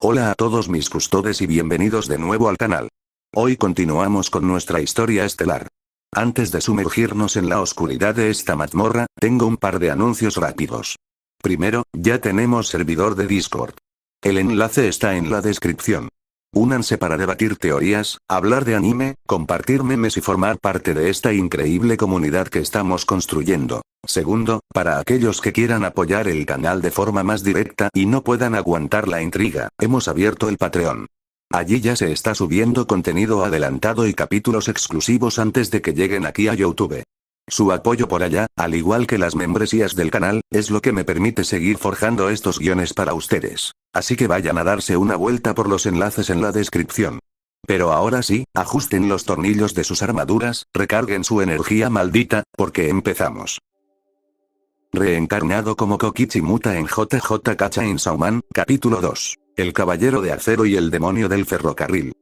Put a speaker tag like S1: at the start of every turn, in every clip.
S1: Hola a todos mis custodes y bienvenidos de nuevo al canal. Hoy continuamos con nuestra historia estelar. Antes de sumergirnos en la oscuridad de esta mazmorra, tengo un par de anuncios rápidos. Primero, ya tenemos servidor de Discord. El enlace está en la descripción. Únanse para debatir teorías, hablar de anime, compartir memes y formar parte de esta increíble comunidad que estamos construyendo. Segundo, para aquellos que quieran apoyar el canal de forma más directa y no puedan aguantar la intriga, hemos abierto el Patreon. Allí ya se está subiendo contenido adelantado y capítulos exclusivos antes de que lleguen aquí a YouTube. Su apoyo por allá, al igual que las membresías del canal, es lo que me permite seguir forjando estos guiones para ustedes. Así que vayan a darse una vuelta por los enlaces en la descripción. Pero ahora sí, ajusten los tornillos de sus armaduras, recarguen su energía maldita, porque empezamos. Reencarnado como Kokichi Muta en JJ Chainsaw Man, capítulo 2. El caballero de acero y el demonio del ferrocarril.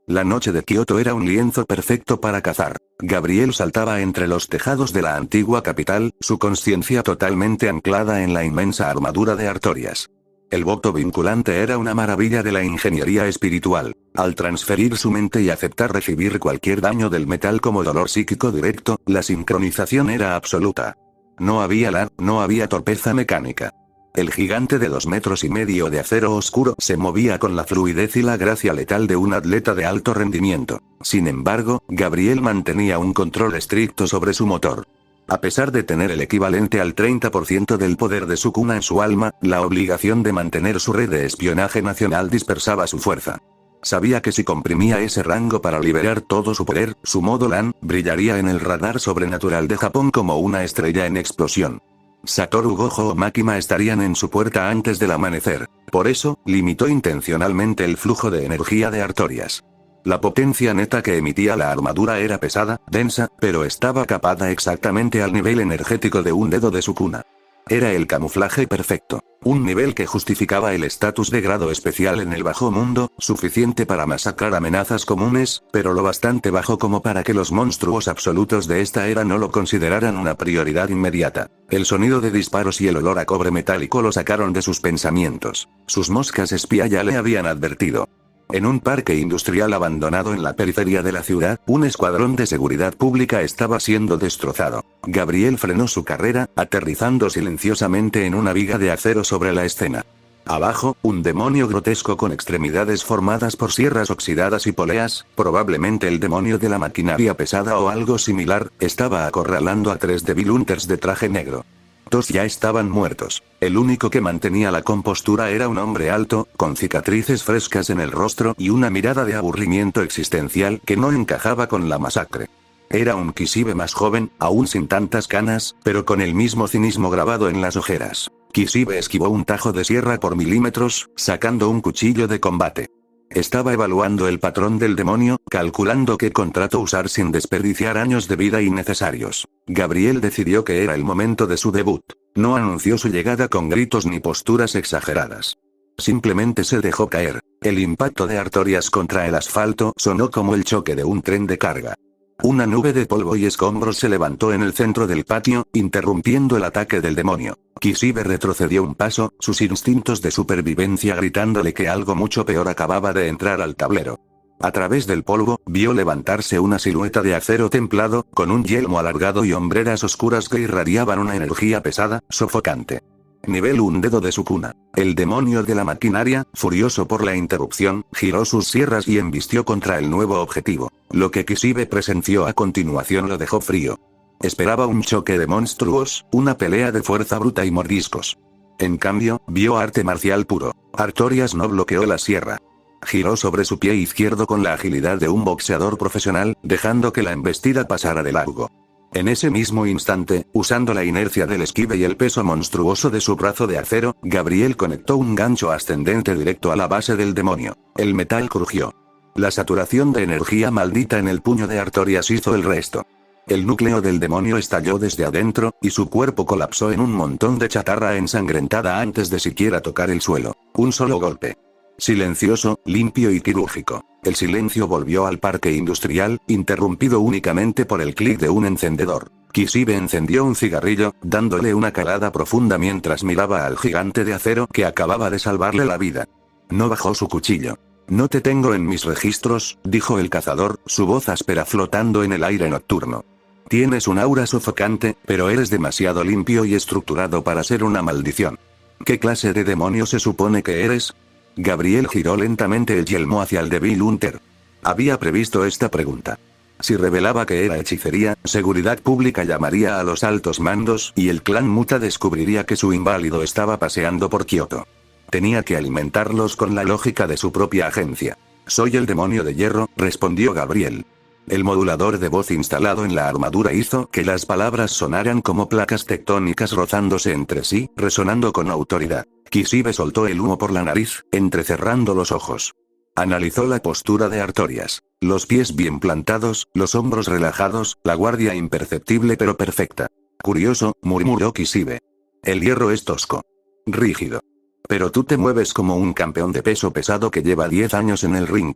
S1: La noche de Kioto era un lienzo perfecto para cazar. Gabriel saltaba entre los tejados de la antigua capital, su conciencia totalmente anclada en la inmensa armadura de Artorias. El voto vinculante era una maravilla de la ingeniería espiritual. Al transferir su mente y aceptar recibir cualquier daño del metal como dolor psíquico directo, la sincronización era absoluta. No había lag, no había torpeza mecánica. El gigante de 2,5 metros de acero oscuro se movía con la fluidez y la gracia letal de un atleta de alto rendimiento. Sin embargo, Gabriel mantenía un control estricto sobre su motor. A pesar de tener el equivalente al 30% del poder de Sukuna en su alma, la obligación de mantener su red de espionaje nacional dispersaba su fuerza. Sabía que si comprimía ese rango para liberar todo su poder, su modo LAN brillaría en el radar sobrenatural de Japón como una estrella en explosión. Satoru Gojo o Makima estarían en su puerta antes del amanecer. Por eso, limitó intencionalmente el flujo de energía de Artorias. La potencia neta que emitía la armadura era pesada, densa, pero estaba capada exactamente al nivel energético de un dedo de Sukuna. Era el camuflaje perfecto. Un nivel que justificaba el estatus de grado especial en el bajo mundo, suficiente para masacrar amenazas comunes, pero lo bastante bajo como para que los monstruos absolutos de esta era no lo consideraran una prioridad inmediata. El sonido de disparos y el olor a cobre metálico lo sacaron de sus pensamientos. Sus moscas espía ya le habían advertido. En un parque industrial abandonado en la periferia de la ciudad, un escuadrón de seguridad pública estaba siendo destrozado. Gabriel frenó su carrera, aterrizando silenciosamente en una viga de acero sobre la escena. Abajo, un demonio grotesco con extremidades formadas por sierras oxidadas y poleas, probablemente el demonio de la maquinaria pesada o algo similar, estaba acorralando a 3 debilhunters de traje negro. 2 ya estaban muertos. El único que mantenía la compostura era un hombre alto, con cicatrices frescas en el rostro y una mirada de aburrimiento existencial que no encajaba con la masacre. Era un Kishibe más joven, aún sin tantas canas, pero con el mismo cinismo grabado en las ojeras. Kishibe esquivó un tajo de sierra por milímetros, sacando un cuchillo de combate. Estaba evaluando el patrón del demonio, calculando qué contrato usar sin desperdiciar años de vida innecesarios. Gabriel decidió que era el momento de su debut. No anunció su llegada con gritos ni posturas exageradas. Simplemente se dejó caer. El impacto de Artorias contra el asfalto sonó como el choque de un tren de carga. Una nube de polvo y escombros se levantó en el centro del patio, interrumpiendo el ataque del demonio. Kishibe retrocedió un paso, sus instintos de supervivencia gritándole que algo mucho peor acababa de entrar al tablero. A través del polvo, vio levantarse una silueta de acero templado, con un yelmo alargado y hombreras oscuras que irradiaban una energía pesada, sofocante. Nivel 1 dedo de Sukuna. El demonio de la maquinaria, furioso por la interrupción, giró sus sierras y embistió contra el nuevo objetivo. Lo que Kishibe presenció a continuación lo dejó frío. Esperaba un choque de monstruos, una pelea de fuerza bruta y mordiscos. En cambio, vio arte marcial puro. Artorias no bloqueó la sierra. Giró sobre su pie izquierdo con la agilidad de un boxeador profesional, dejando que la embestida pasara de largo. En ese mismo instante, usando la inercia del esquive y el peso monstruoso de su brazo de acero, Gabriel conectó un gancho ascendente directo a la base del demonio. El metal crujió. La saturación de energía maldita en el puño de Artorias hizo el resto. El núcleo del demonio estalló desde adentro, y su cuerpo colapsó en un montón de chatarra ensangrentada antes de siquiera tocar el suelo. Un solo golpe. Silencioso, limpio y quirúrgico. El silencio volvió al parque industrial, interrumpido únicamente por el clic de un encendedor. Kishibe encendió un cigarrillo, dándole una calada profunda mientras miraba al gigante de acero que acababa de salvarle la vida. No bajó su cuchillo. No te tengo en mis registros, dijo el cazador, su voz áspera flotando en el aire nocturno. Tienes un aura sofocante, pero eres demasiado limpio y estructurado para ser una maldición. ¿Qué clase de demonio se supone que eres? Gabriel giró lentamente el yelmo hacia el débil Hunter. Había previsto esta pregunta. Si revelaba que era hechicería, Seguridad Pública llamaría a los altos mandos y el clan Muta descubriría que su inválido estaba paseando por Kioto. Tenía que alimentarlos con la lógica de su propia agencia. Soy el demonio de hierro, respondió Gabriel. El modulador de voz instalado en la armadura hizo que las palabras sonaran como placas tectónicas rozándose entre sí, resonando con autoridad. Kishibe soltó el humo por la nariz, entrecerrando los ojos. Analizó la postura de Artorias. Los pies bien plantados, los hombros relajados, la guardia imperceptible pero perfecta. Curioso, murmuró Kishibe. El hierro es tosco. Rígido. Pero tú te mueves como un campeón de peso pesado que lleva 10 años en el ring.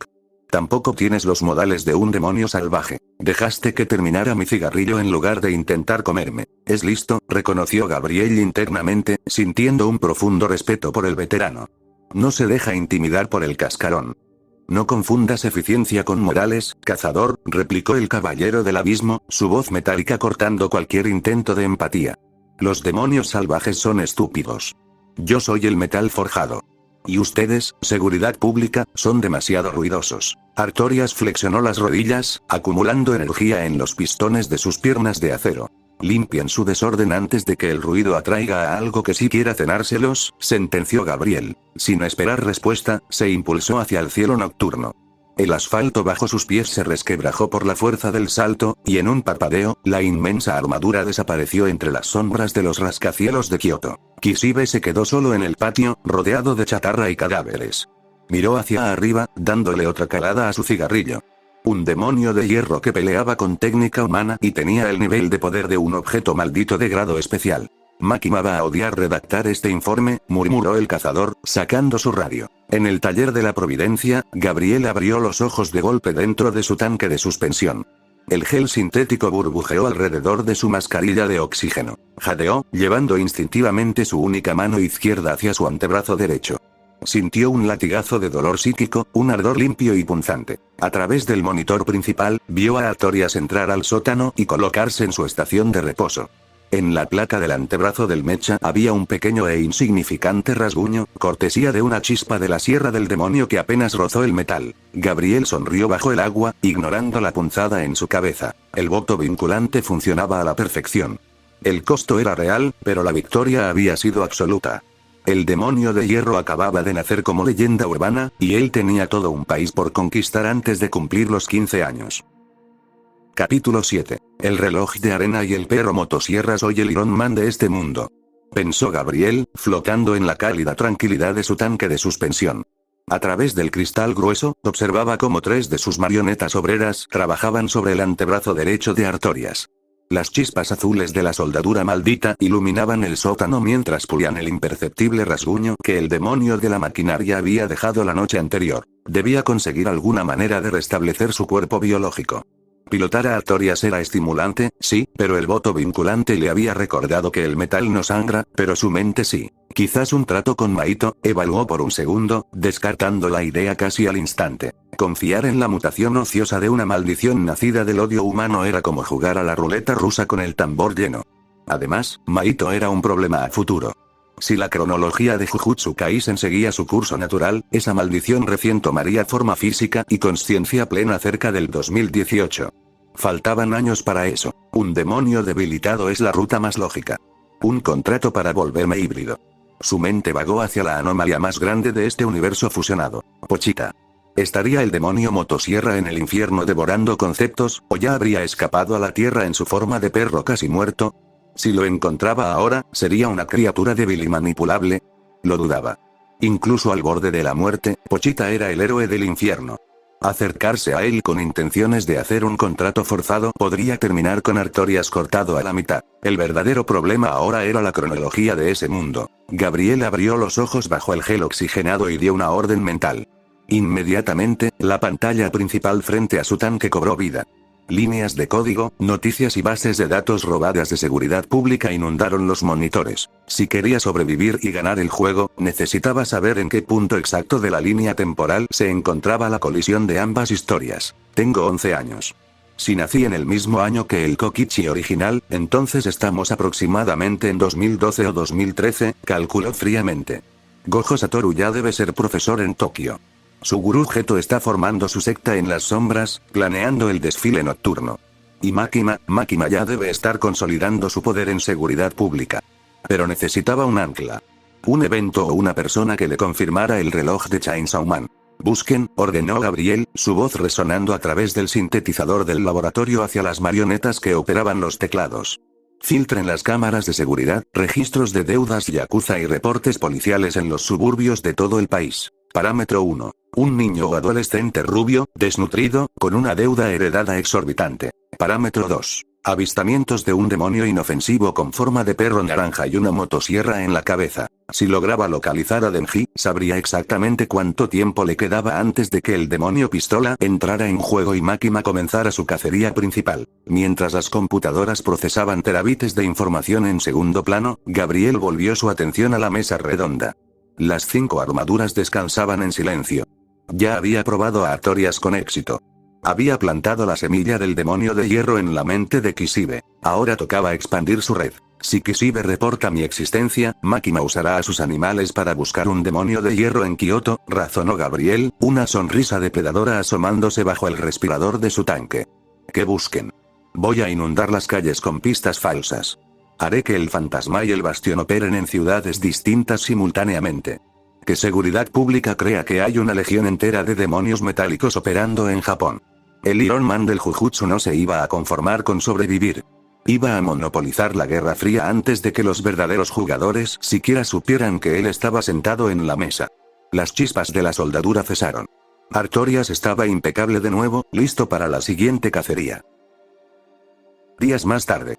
S1: Tampoco tienes los modales de un demonio salvaje. Dejaste que terminara mi cigarrillo en lugar de intentar comerme. Es listo, reconoció Gabriel internamente, sintiendo un profundo respeto por el veterano. No se deja intimidar por el cascarón. No confundas eficiencia con modales, cazador, replicó el caballero del abismo, su voz metálica cortando cualquier intento de empatía. Los demonios salvajes son estúpidos. Yo soy el metal forjado. Y ustedes, Seguridad Pública, son demasiado ruidosos. Artorias flexionó las rodillas, acumulando energía en los pistones de sus piernas de acero. Limpien su desorden antes de que el ruido atraiga a algo que sí quiera cenárselos, sentenció Gabriel. Sin esperar respuesta, se impulsó hacia el cielo nocturno. El asfalto bajo sus pies se resquebrajó por la fuerza del salto, y en un parpadeo, la inmensa armadura desapareció entre las sombras de los rascacielos de Kioto. Kishibe se quedó solo en el patio, rodeado de chatarra y cadáveres. Miró hacia arriba, dándole otra calada a su cigarrillo. Un demonio de hierro que peleaba con técnica humana y tenía el nivel de poder de un objeto maldito de grado especial. Makima va a odiar redactar este informe, murmuró el cazador, sacando su radio. En el taller de la Providencia, Gabriel abrió los ojos de golpe dentro de su tanque de suspensión. El gel sintético burbujeó alrededor de su mascarilla de oxígeno. Jadeó, llevando instintivamente su única mano izquierda hacia su antebrazo derecho. Sintió un latigazo de dolor psíquico, un ardor limpio y punzante. A través del monitor principal, vio a Artorias entrar al sótano y colocarse en su estación de reposo. En la placa del antebrazo del mecha había un pequeño e insignificante rasguño, cortesía de una chispa de la sierra del demonio que apenas rozó el metal. Gabriel sonrió bajo el agua, ignorando la punzada en su cabeza. El voto vinculante funcionaba a la perfección. El costo era real, pero la victoria había sido absoluta. El demonio de hierro acababa de nacer como leyenda urbana, y él tenía todo un país por conquistar antes de cumplir los 15 años. Capítulo 7. El reloj de arena y el perro motosierra. Soy el Iron Man de este mundo. Pensó Gabriel, flotando en la cálida tranquilidad de su tanque de suspensión. A través del cristal grueso, observaba cómo 3 de sus marionetas obreras trabajaban sobre el antebrazo derecho de Artorias. Las chispas azules de la soldadura maldita iluminaban el sótano mientras pulían el imperceptible rasguño que el demonio de la maquinaria había dejado la noche anterior. Debía conseguir alguna manera de restablecer su cuerpo biológico. Pilotar a Artorias era estimulante, sí, pero el voto vinculante le había recordado que el metal no sangra, pero su mente sí. Quizás un trato con Maito, evaluó por un segundo, descartando la idea casi al instante. Confiar en la mutación ociosa de una maldición nacida del odio humano era como jugar a la ruleta rusa con el tambor lleno. Además, Maito era un problema a futuro. Si la cronología de Jujutsu Kaisen seguía su curso natural, esa maldición recién tomaría forma física y consciencia plena cerca del 2018. Faltaban años para eso. Un demonio debilitado es la ruta más lógica. Un contrato para volverme híbrido. Su mente vagó hacia la anomalía más grande de este universo fusionado. Pochita. ¿Estaría el demonio motosierra en el infierno devorando conceptos, o ya habría escapado a la tierra en su forma de perro casi muerto? Si lo encontraba ahora, ¿sería una criatura débil y manipulable? Lo dudaba. Incluso al borde de la muerte, Pochita era el héroe del infierno. Acercarse a él con intenciones de hacer un contrato forzado podría terminar con Artorias cortado a la mitad. El verdadero problema ahora era la cronología de ese mundo. Gabriel abrió los ojos bajo el gel oxigenado y dio una orden mental. Inmediatamente, la pantalla principal frente a su tanque cobró vida. Líneas de código, noticias y bases de datos robadas de seguridad pública inundaron los monitores. Si quería sobrevivir y ganar el juego, necesitaba saber en qué punto exacto de la línea temporal se encontraba la colisión de ambas historias. Tengo 11 años. Si nací en el mismo año que el Kokichi original, entonces estamos aproximadamente en 2012 o 2013, calculó fríamente. Gojo Satoru ya debe ser profesor en Tokio. Su gurú Geto está formando su secta en las sombras, planeando el desfile nocturno. Y Makima ya debe estar consolidando su poder en seguridad pública. Pero necesitaba un ancla. Un evento o una persona que le confirmara el reloj de Chainsaw Man. Busquen, ordenó Gabriel, su voz resonando a través del sintetizador del laboratorio hacia las marionetas que operaban los teclados. Filtren las cámaras de seguridad, registros de deudas yakuza y reportes policiales en los suburbios de todo el país. Parámetro 1. Un niño o adolescente rubio, desnutrido, con una deuda heredada exorbitante. Parámetro 2. Avistamientos de un demonio inofensivo con forma de perro naranja y una motosierra en la cabeza. Si lograba localizar a Denji, sabría exactamente cuánto tiempo le quedaba antes de que el demonio pistola entrara en juego y Makima comenzara su cacería principal. Mientras las computadoras procesaban terabytes de información en segundo plano, Gabriel volvió su atención a la mesa redonda. Las 5 armaduras descansaban en silencio. Ya había probado a Artorias con éxito. Había plantado la semilla del demonio de hierro en la mente de Kishibe. Ahora tocaba expandir su red. Si Kishibe reporta mi existencia, Makima usará a sus animales para buscar un demonio de hierro en Kioto, razonó Gabriel, una sonrisa depredadora asomándose bajo el respirador de su tanque. Que busquen. Voy a inundar las calles con pistas falsas. Haré que el fantasma y el bastión operen en ciudades distintas simultáneamente. Que seguridad pública crea que hay una legión entera de demonios metálicos operando en Japón. El Iron Man del Jujutsu no se iba a conformar con sobrevivir. Iba a monopolizar la Guerra Fría antes de que los verdaderos jugadores siquiera supieran que él estaba sentado en la mesa. Las chispas de la soldadura cesaron. Artorias estaba impecable de nuevo, listo para la siguiente cacería. Días más tarde.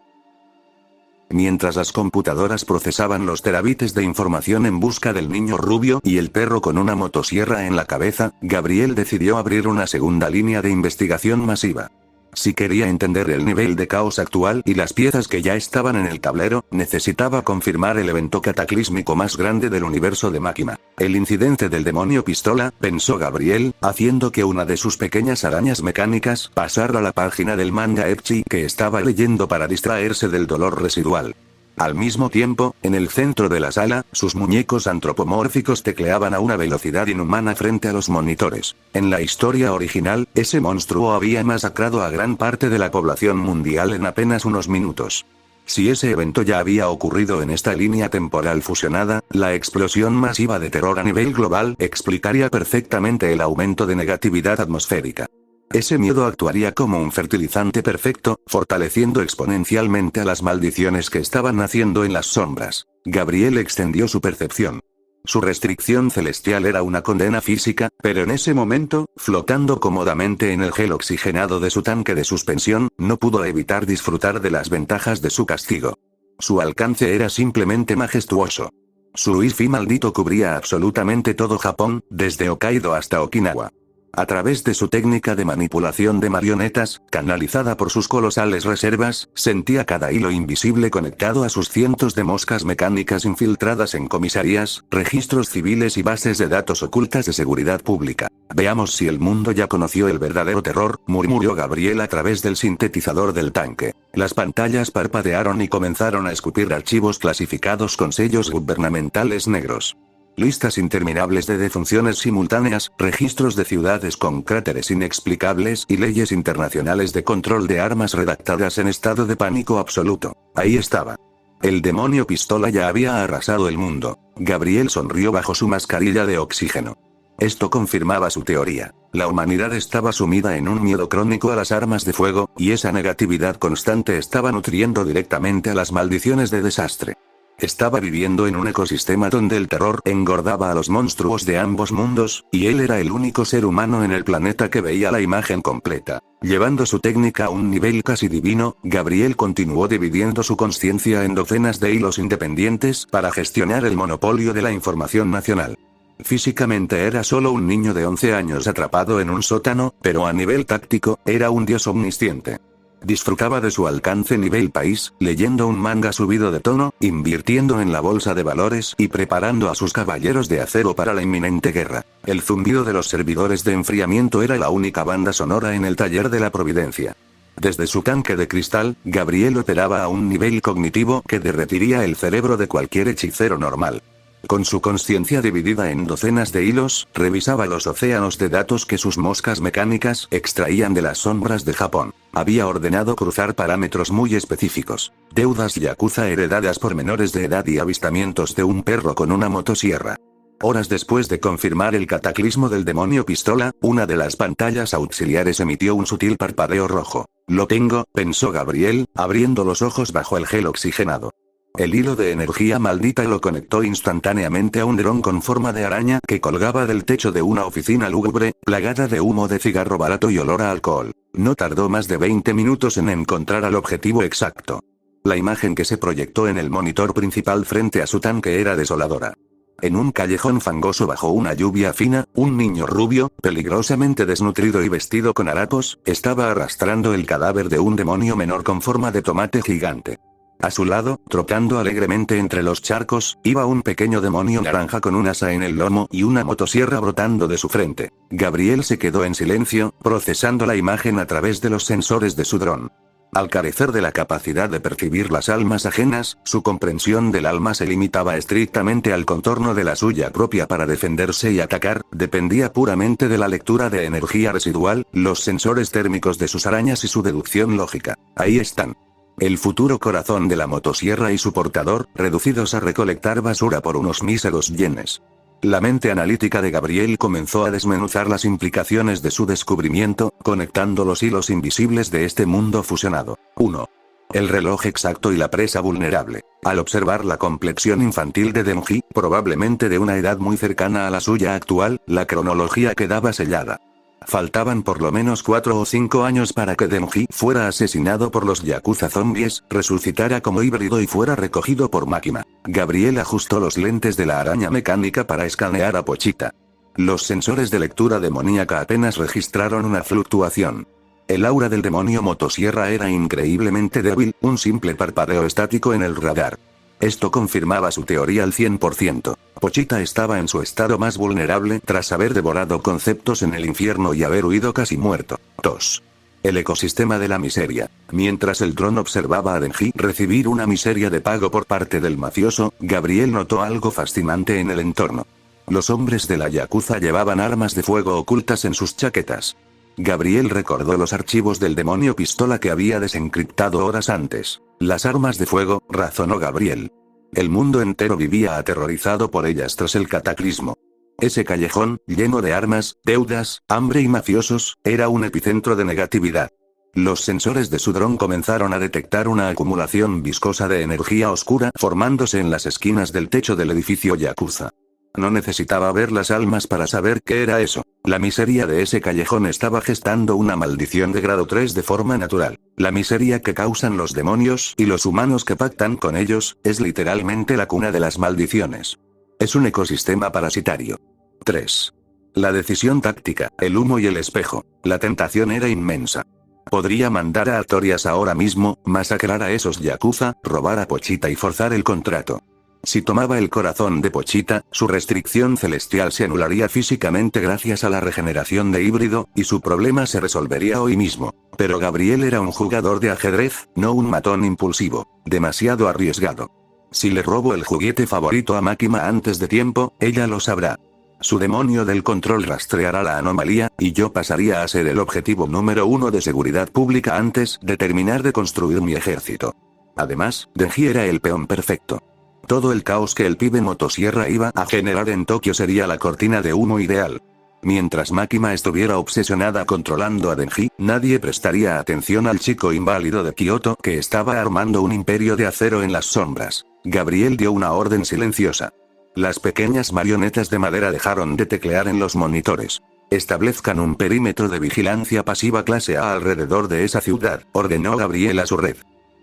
S1: Mientras las computadoras procesaban los terabytes de información en busca del niño rubio y el perro con una motosierra en la cabeza, Gabriel decidió abrir una segunda línea de investigación masiva. Si quería entender el nivel de caos actual y las piezas que ya estaban en el tablero, necesitaba confirmar el evento cataclísmico más grande del universo de Makima. El incidente del demonio pistola, pensó Gabriel, haciendo que una de sus pequeñas arañas mecánicas pasara a la página del manga ecchi que estaba leyendo para distraerse del dolor residual. Al mismo tiempo, en el centro de la sala, sus muñecos antropomórficos tecleaban a una velocidad inhumana frente a los monitores. En la historia original, ese monstruo había masacrado a gran parte de la población mundial en apenas unos minutos. Si ese evento ya había ocurrido en esta línea temporal fusionada, la explosión masiva de terror a nivel global explicaría perfectamente el aumento de negatividad atmosférica. Ese miedo actuaría como un fertilizante perfecto, fortaleciendo exponencialmente a las maldiciones que estaban naciendo en las sombras. Gabriel extendió su percepción. Su restricción celestial era una condena física, pero en ese momento, flotando cómodamente en el gel oxigenado de su tanque de suspensión, no pudo evitar disfrutar de las ventajas de su castigo. Su alcance era simplemente majestuoso. Su wifi maldito cubría absolutamente todo Japón, desde Hokkaido hasta Okinawa. A través de su técnica de manipulación de marionetas, canalizada por sus colosales reservas, sentía cada hilo invisible conectado a sus cientos de moscas mecánicas infiltradas en comisarías, registros civiles y bases de datos ocultas de seguridad pública. Veamos si el mundo ya conoció el verdadero terror, murmuró Gabriel a través del sintetizador del tanque. Las pantallas parpadearon y comenzaron a escupir archivos clasificados con sellos gubernamentales negros. Listas interminables de defunciones simultáneas, registros de ciudades con cráteres inexplicables y leyes internacionales de control de armas redactadas en estado de pánico absoluto. Ahí estaba. El demonio pistola ya había arrasado el mundo. Gabriel sonrió bajo su mascarilla de oxígeno. Esto confirmaba su teoría. La humanidad estaba sumida en un miedo crónico a las armas de fuego, y esa negatividad constante estaba nutriendo directamente a las maldiciones de desastre. Estaba viviendo en un ecosistema donde el terror engordaba a los monstruos de ambos mundos, y él era el único ser humano en el planeta que veía la imagen completa. Llevando su técnica a un nivel casi divino, Gabriel continuó dividiendo su conciencia en docenas de hilos independientes para gestionar el monopolio de la información nacional. Físicamente era solo un niño de 11 años atrapado en un sótano, pero a nivel táctico, era un dios omnisciente. Disfrutaba de su alcance nivel país, leyendo un manga subido de tono, invirtiendo en la bolsa de valores y preparando a sus caballeros de acero para la inminente guerra. El zumbido de los servidores de enfriamiento era la única banda sonora en el taller de la Providencia. Desde su tanque de cristal, Gabriel operaba a un nivel cognitivo que derretiría el cerebro de cualquier hechicero normal. Con su conciencia dividida en docenas de hilos, revisaba los océanos de datos que sus moscas mecánicas extraían de las sombras de Japón. Había ordenado cruzar parámetros muy específicos. Deudas yakuza heredadas por menores de edad y avistamientos de un perro con una motosierra. Horas después de confirmar el cataclismo del demonio pistola, una de las pantallas auxiliares emitió un sutil parpadeo rojo. Lo tengo, pensó Gabriel, abriendo los ojos bajo el gel oxigenado. El hilo de energía maldita lo conectó instantáneamente a un dron con forma de araña que colgaba del techo de una oficina lúgubre, plagada de humo de cigarro barato y olor a alcohol. No tardó más de 20 minutos en encontrar al objetivo exacto. La imagen que se proyectó en el monitor principal frente a su tanque era desoladora. En un callejón fangoso bajo una lluvia fina, un niño rubio, peligrosamente desnutrido y vestido con harapos, estaba arrastrando el cadáver de un demonio menor con forma de tomate gigante. A su lado, trotando alegremente entre los charcos, iba un pequeño demonio naranja con un asa en el lomo y una motosierra brotando de su frente. Gabriel se quedó en silencio, procesando la imagen a través de los sensores de su dron. Al carecer de la capacidad de percibir las almas ajenas, su comprensión del alma se limitaba estrictamente al contorno de la suya propia para defenderse y atacar, dependía puramente de la lectura de energía residual, los sensores térmicos de sus arañas y su deducción lógica. Ahí están. El futuro corazón de la motosierra y su portador, reducidos a recolectar basura por unos míseros yenes. La mente analítica de Gabriel comenzó a desmenuzar las implicaciones de su descubrimiento, conectando los hilos invisibles de este mundo fusionado. 1. El reloj exacto y la presa vulnerable. Al observar la complexión infantil de Denji, probablemente de una edad muy cercana a la suya actual, la cronología quedaba sellada. Faltaban por lo menos 4 o 5 años para que Denji fuera asesinado por los yakuza zombies, resucitara como híbrido y fuera recogido por Makima. Gabriel ajustó los lentes de la araña mecánica para escanear a Pochita. Los sensores de lectura demoníaca apenas registraron una fluctuación. El aura del demonio motosierra era increíblemente débil, un simple parpadeo estático en el radar. Esto confirmaba su teoría al 100%. Pochita estaba en su estado más vulnerable tras haber devorado conceptos en el infierno y haber huido casi muerto. 2. El ecosistema de la miseria. Mientras el dron observaba a Denji recibir una miseria de pago por parte del mafioso, Gabriel notó algo fascinante en el entorno. Los hombres de la yakuza llevaban armas de fuego ocultas en sus chaquetas. Gabriel recordó los archivos del demonio pistola que había desencriptado horas antes. Las armas de fuego, razonó Gabriel. El mundo entero vivía aterrorizado por ellas tras el cataclismo. Ese callejón, lleno de armas, deudas, hambre y mafiosos, era un epicentro de negatividad. Los sensores de su dron comenzaron a detectar una acumulación viscosa de energía oscura formándose en las esquinas del techo del edificio yakuza. No necesitaba ver las almas para saber qué era eso. La miseria de ese callejón estaba gestando una maldición de grado 3 de forma natural. La miseria que causan los demonios y los humanos que pactan con ellos, es literalmente la cuna de las maldiciones. Es un ecosistema parasitario. 3. La decisión táctica, el humo y el espejo. La tentación era inmensa. Podría mandar a Artorias ahora mismo, masacrar a esos yakuza, robar a Pochita y forzar el contrato. Si tomaba el corazón de Pochita, su restricción celestial se anularía físicamente gracias a la regeneración de híbrido, y su problema se resolvería hoy mismo. Pero Gabriel era un jugador de ajedrez, no un matón impulsivo. Demasiado arriesgado. Si le robo el juguete favorito a Makima antes de tiempo, ella lo sabrá. Su demonio del control rastreará la anomalía, y yo pasaría a ser el objetivo número 1 de seguridad pública antes de terminar de construir mi ejército. Además, Denji era el peón perfecto. Todo el caos que el pibe motosierra iba a generar en Tokio sería la cortina de humo ideal. Mientras Makima estuviera obsesionada controlando a Denji, nadie prestaría atención al chico inválido de Kioto que estaba armando un imperio de acero en las sombras. Gabriel dio una orden silenciosa. Las pequeñas marionetas de madera dejaron de teclear en los monitores. Establezcan un perímetro de vigilancia pasiva clase A alrededor de esa ciudad, ordenó Gabriel a su red.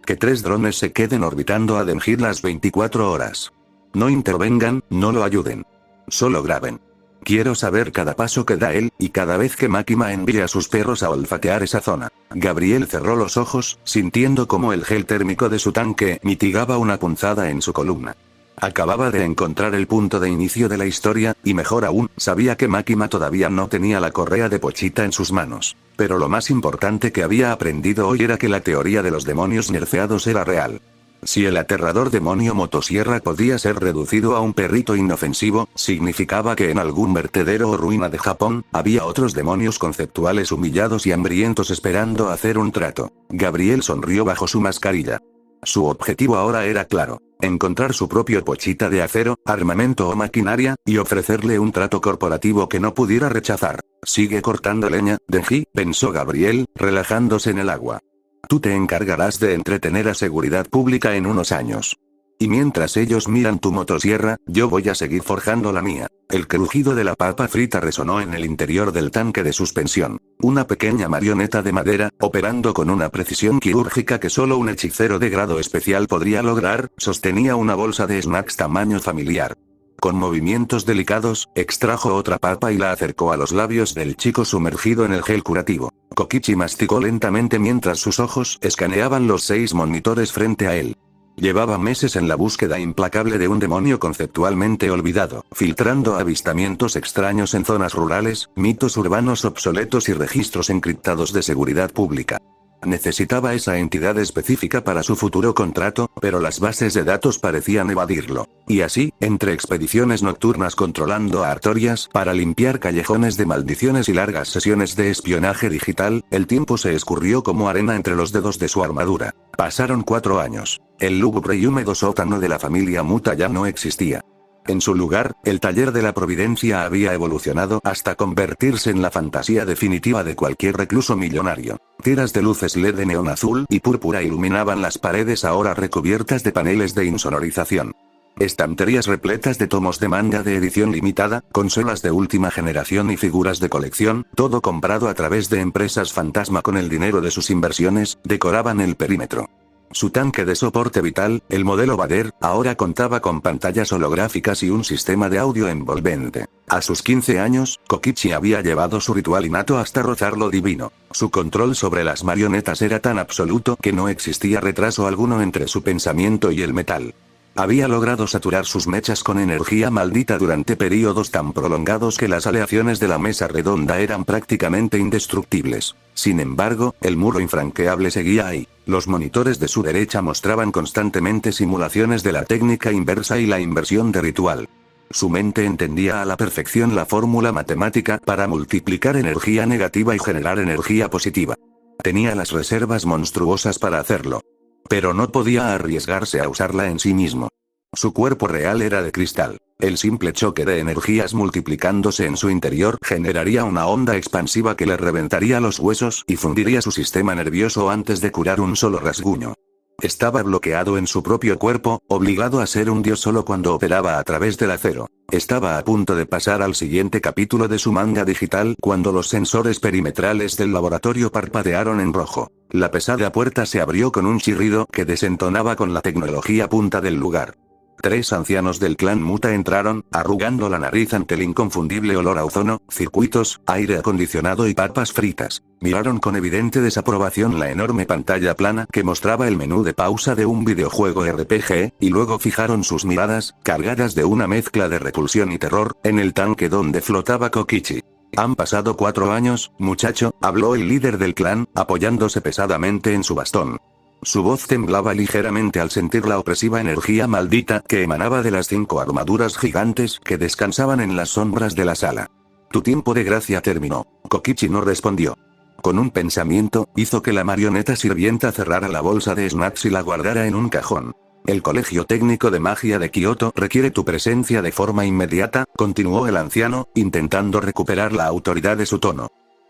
S1: Que 3 drones se queden orbitando a Denji las 24 horas. No intervengan, no lo ayuden. Solo graben. Quiero saber cada paso que da él, y cada vez que Makima envía a sus perros a olfatear esa zona. Gabriel cerró los ojos, sintiendo como el gel térmico de su tanque mitigaba una punzada en su columna. Acababa de encontrar el punto de inicio de la historia, y mejor aún, sabía que Makima todavía no tenía la correa de Pochita en sus manos. Pero lo más importante que había aprendido hoy era que la teoría de los demonios nerfeados era real. Si el aterrador demonio motosierra podía ser reducido a un perrito inofensivo, significaba que en algún vertedero o ruina de Japón, había otros demonios conceptuales humillados y hambrientos esperando hacer un trato. Gabriel sonrió bajo su mascarilla. Su objetivo ahora era claro: encontrar su propio Pochita de acero, armamento o maquinaria, y ofrecerle un trato corporativo que no pudiera rechazar. Sigue cortando leña, Denji, pensó Gabriel, relajándose en el agua. Tú te encargarás de entretener a seguridad pública en unos años. Y mientras ellos miran tu motosierra, yo voy a seguir forjando la mía. El crujido de la papa frita resonó en el interior del tanque de suspensión. Una pequeña marioneta de madera, operando con una precisión quirúrgica que solo un hechicero de grado especial podría lograr, sostenía una bolsa de snacks tamaño familiar. Con movimientos delicados, extrajo otra papa y la acercó a los labios del chico sumergido en el gel curativo. Kokichi masticó lentamente mientras sus ojos escaneaban los 6 monitores frente a él. Llevaba meses en la búsqueda implacable de un demonio conceptualmente olvidado, filtrando avistamientos extraños en zonas rurales, mitos urbanos obsoletos y registros encriptados de seguridad pública. Necesitaba esa entidad específica para su futuro contrato, pero las bases de datos parecían evadirlo. Y así, entre expediciones nocturnas controlando a Artorias para limpiar callejones de maldiciones y largas sesiones de espionaje digital, el tiempo se escurrió como arena entre los dedos de su armadura. Pasaron 4 años. El lúgubre y húmedo sótano de la familia Muta ya no existía. En su lugar, el taller de la Providencia había evolucionado hasta convertirse en la fantasía definitiva de cualquier recluso millonario. Tiras de luces LED de neón azul y púrpura iluminaban las paredes ahora recubiertas de paneles de insonorización. Estanterías repletas de tomos de manga de edición limitada, consolas de última generación y figuras de colección, todo comprado a través de empresas fantasma con el dinero de sus inversiones, decoraban el perímetro. Su tanque de soporte vital, el modelo Vader, ahora contaba con pantallas holográficas y un sistema de audio envolvente. A sus 15 años, Kokichi había llevado su ritual innato hasta rozar lo divino. Su control sobre las marionetas era tan absoluto que no existía retraso alguno entre su pensamiento y el metal. Había logrado saturar sus mechas con energía maldita durante períodos tan prolongados que las aleaciones de la mesa redonda eran prácticamente indestructibles. Sin embargo, el muro infranqueable seguía ahí. Los monitores de su derecha mostraban constantemente simulaciones de la técnica inversa y la inversión de ritual. Su mente entendía a la perfección la fórmula matemática para multiplicar energía negativa y generar energía positiva. Tenía las reservas monstruosas para hacerlo. Pero no podía arriesgarse a usarla en sí mismo. Su cuerpo real era de cristal. El simple choque de energías multiplicándose en su interior generaría una onda expansiva que le reventaría los huesos y fundiría su sistema nervioso antes de curar un solo rasguño. Estaba bloqueado en su propio cuerpo, obligado a ser un dios solo cuando operaba a través del acero. Estaba a punto de pasar al siguiente capítulo de su manga digital cuando los sensores perimetrales del laboratorio parpadearon en rojo. La pesada puerta se abrió con un chirrido que desentonaba con la tecnología punta del lugar. 3 ancianos del clan Muta entraron, arrugando la nariz ante el inconfundible olor a ozono, circuitos, aire acondicionado y papas fritas. Miraron con evidente desaprobación la enorme pantalla plana que mostraba el menú de pausa de un videojuego RPG, y luego fijaron sus miradas, cargadas de una mezcla de repulsión y terror, en el tanque donde flotaba Kokichi. Han pasado 4 años, muchacho, habló el líder del clan, apoyándose pesadamente en su bastón. Su voz temblaba ligeramente al sentir la opresiva energía maldita que emanaba de las 5 armaduras gigantes que descansaban en las sombras de la sala. Tu tiempo de gracia terminó. Kokichi no respondió. Con un pensamiento, hizo que la marioneta sirvienta cerrara la bolsa de snacks y la guardara en un cajón. El Colegio Técnico de Magia de Kioto requiere tu presencia de forma inmediata, continuó el anciano, intentando recuperar la autoridad de su tono.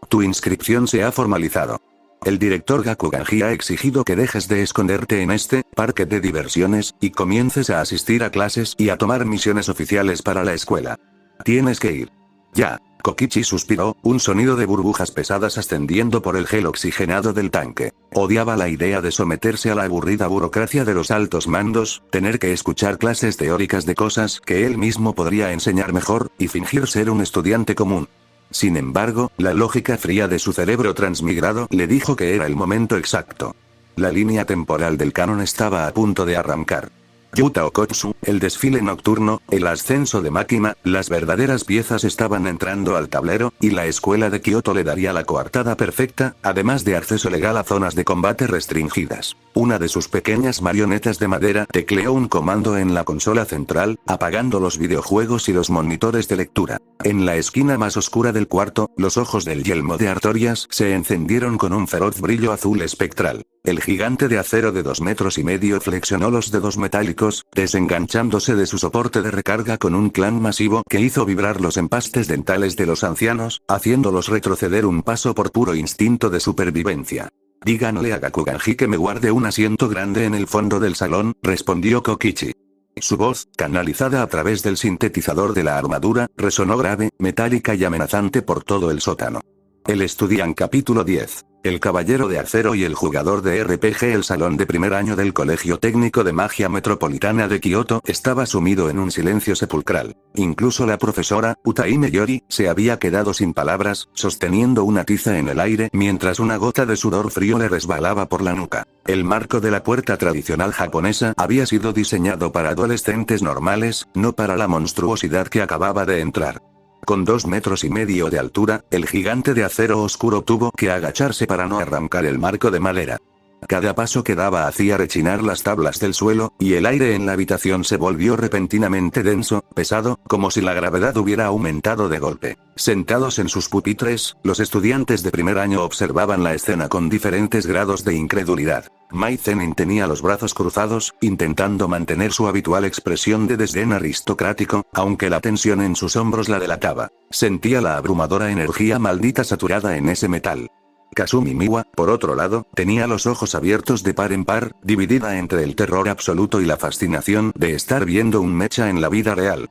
S1: Tu inscripción se ha formalizado. El director Gakuganji ha exigido que dejes de esconderte en este parque de diversiones y comiences a asistir a clases y a tomar misiones oficiales para la escuela. Tienes que ir. Ya. Kokichi suspiró, un sonido de burbujas pesadas ascendiendo por el gel oxigenado del tanque. Odiaba la idea de someterse a la aburrida burocracia de los altos mandos, tener que escuchar clases teóricas de cosas que él mismo podría enseñar mejor, y fingir ser un estudiante común. Sin embargo, la lógica fría de su cerebro transmigrado le dijo que era el momento exacto. La línea temporal del canon estaba a punto de arrancar. Yuta Okotsu, el desfile nocturno, el ascenso de Makima, las verdaderas piezas estaban entrando al tablero, y la escuela de Kioto le daría la coartada perfecta, además de acceso legal a zonas de combate restringidas. Una de sus pequeñas marionetas de madera tecleó un comando en la consola central, apagando los videojuegos y los monitores de lectura. En la esquina más oscura del cuarto, los ojos del yelmo de Artorias se encendieron con un feroz brillo azul espectral. El gigante de acero de 2,5 metros flexionó los dedos metálicos, desenganchándose de su soporte de recarga con un clan masivo que hizo vibrar los empastes dentales de los ancianos, haciéndolos retroceder un paso por puro instinto de supervivencia. Díganle a Gakuganji que me guarde un asiento grande en el fondo del salón, respondió Kokichi. Su voz, canalizada a través del sintetizador de la armadura, resonó grave, metálica y amenazante por todo el sótano. El estudiante capítulo 10. El caballero de acero y el jugador de RPG. El salón de primer año del Colegio Técnico de Magia Metropolitana de Kioto estaba sumido en un silencio sepulcral. Incluso la profesora, Utaime Yori, se había quedado sin palabras, sosteniendo una tiza en el aire mientras una gota de sudor frío le resbalaba por la nuca. El marco de la puerta tradicional japonesa había sido diseñado para adolescentes normales, no para la monstruosidad que acababa de entrar. Con 2,5 metros de altura, el gigante de acero oscuro tuvo que agacharse para no arrancar el marco de madera. Cada paso que daba hacía rechinar las tablas del suelo, y el aire en la habitación se volvió repentinamente denso, pesado, como si la gravedad hubiera aumentado de golpe. Sentados en sus pupitres, los estudiantes de primer año observaban la escena con diferentes grados de incredulidad. Mai Zenin tenía los brazos cruzados, intentando mantener su habitual expresión de desdén aristocrático, aunque la tensión en sus hombros la delataba. Sentía la abrumadora energía maldita saturada en ese metal. Kasumi Miwa, por otro lado, tenía los ojos abiertos de par en par, dividida entre el terror absoluto y la fascinación de estar viendo un mecha en la vida real.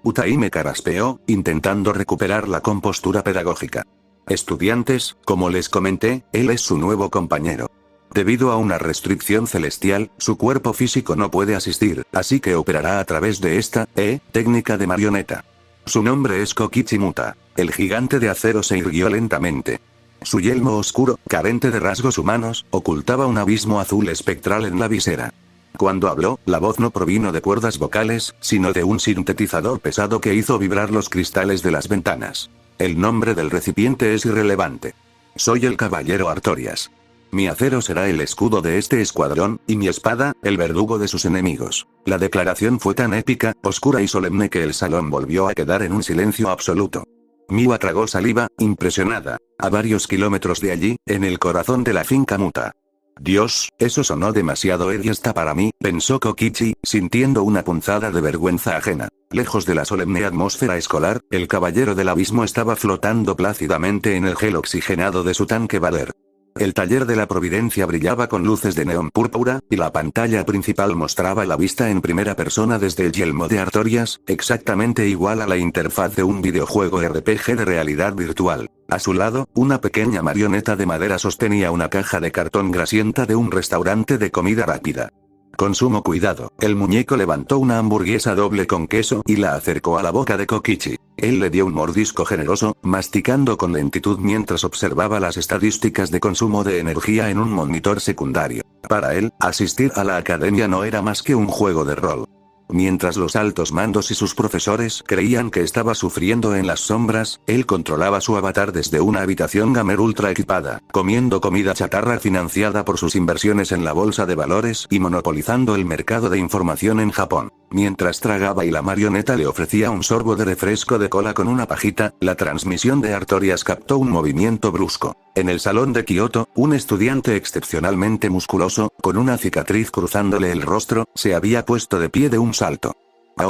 S1: Utaime caraspeó, intentando recuperar la compostura pedagógica. Estudiantes, como les comenté, él es su nuevo compañero. Debido a una restricción celestial, su cuerpo físico no puede asistir, así que operará a través de esta, técnica de marioneta. Su nombre es Kokichi Muta. El gigante de acero se irguió lentamente. Su yelmo oscuro, carente de rasgos humanos, ocultaba un abismo azul espectral en la visera. Cuando habló, la voz no provino de cuerdas vocales, sino de un sintetizador pesado que hizo vibrar los cristales de las ventanas. El nombre del recipiente es irrelevante. Soy el caballero Artorias. Mi acero será el escudo de este escuadrón, y mi espada, el verdugo de sus enemigos. La declaración fue tan épica, oscura y solemne que el salón volvió a quedar en un silencio absoluto. Miwa tragó saliva, impresionada. A varios kilómetros de allí, en el corazón de la finca Muta. Dios, eso sonó demasiado egoísta para mí, pensó Kokichi, sintiendo una punzada de vergüenza ajena. Lejos de la solemne atmósfera escolar, el caballero del abismo estaba flotando plácidamente en el gel oxigenado de su tanque Vader. El taller de la Providencia brillaba con luces de neón púrpura, y la pantalla principal mostraba la vista en primera persona desde el yelmo de Artorias, exactamente igual a la interfaz de un videojuego RPG de realidad virtual. A su lado, una pequeña marioneta de madera sostenía una caja de cartón grasienta de un restaurante de comida rápida. Con sumo cuidado, el muñeco levantó una hamburguesa doble con queso y la acercó a la boca de Kokichi. Él le dio un mordisco generoso, masticando con lentitud mientras observaba las estadísticas de consumo de energía en un monitor secundario. Para él, asistir a la academia no era más que un juego de rol. Mientras los altos mandos y sus profesores creían que estaba sufriendo en las sombras, él controlaba su avatar desde una habitación gamer ultra equipada, comiendo comida chatarra financiada por sus inversiones en la bolsa de valores y monopolizando el mercado de información en Japón. Mientras tragaba y la marioneta le ofrecía un sorbo de refresco de cola con una pajita, la transmisión de Artorias captó un movimiento brusco. En el salón de Kioto, un estudiante excepcionalmente musculoso, con una cicatriz cruzándole el rostro, se había puesto de pie de un salto.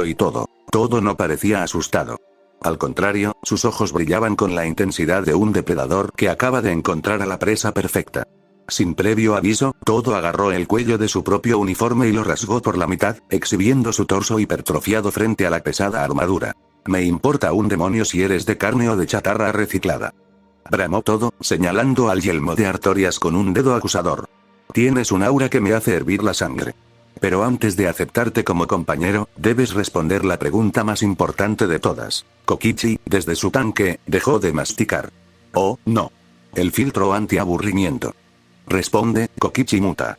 S1: Y todo no parecía asustado. Al contrario, sus ojos brillaban con la intensidad de un depredador que acaba de encontrar a la presa perfecta. Sin previo aviso, todo agarró el cuello de su propio uniforme y lo rasgó por la mitad, exhibiendo su torso hipertrofiado frente a la pesada armadura. Me importa un demonio si eres de carne o de chatarra reciclada. Bramó todo, señalando al yelmo de Artorias con un dedo acusador. Tienes un aura que me hace hervir la sangre. Pero antes de aceptarte como compañero, debes responder la pregunta más importante de todas. Kokichi, desde su tanque, dejó de masticar. Oh, no. El filtro anti-aburrimiento. Responde, Kokichi Muta.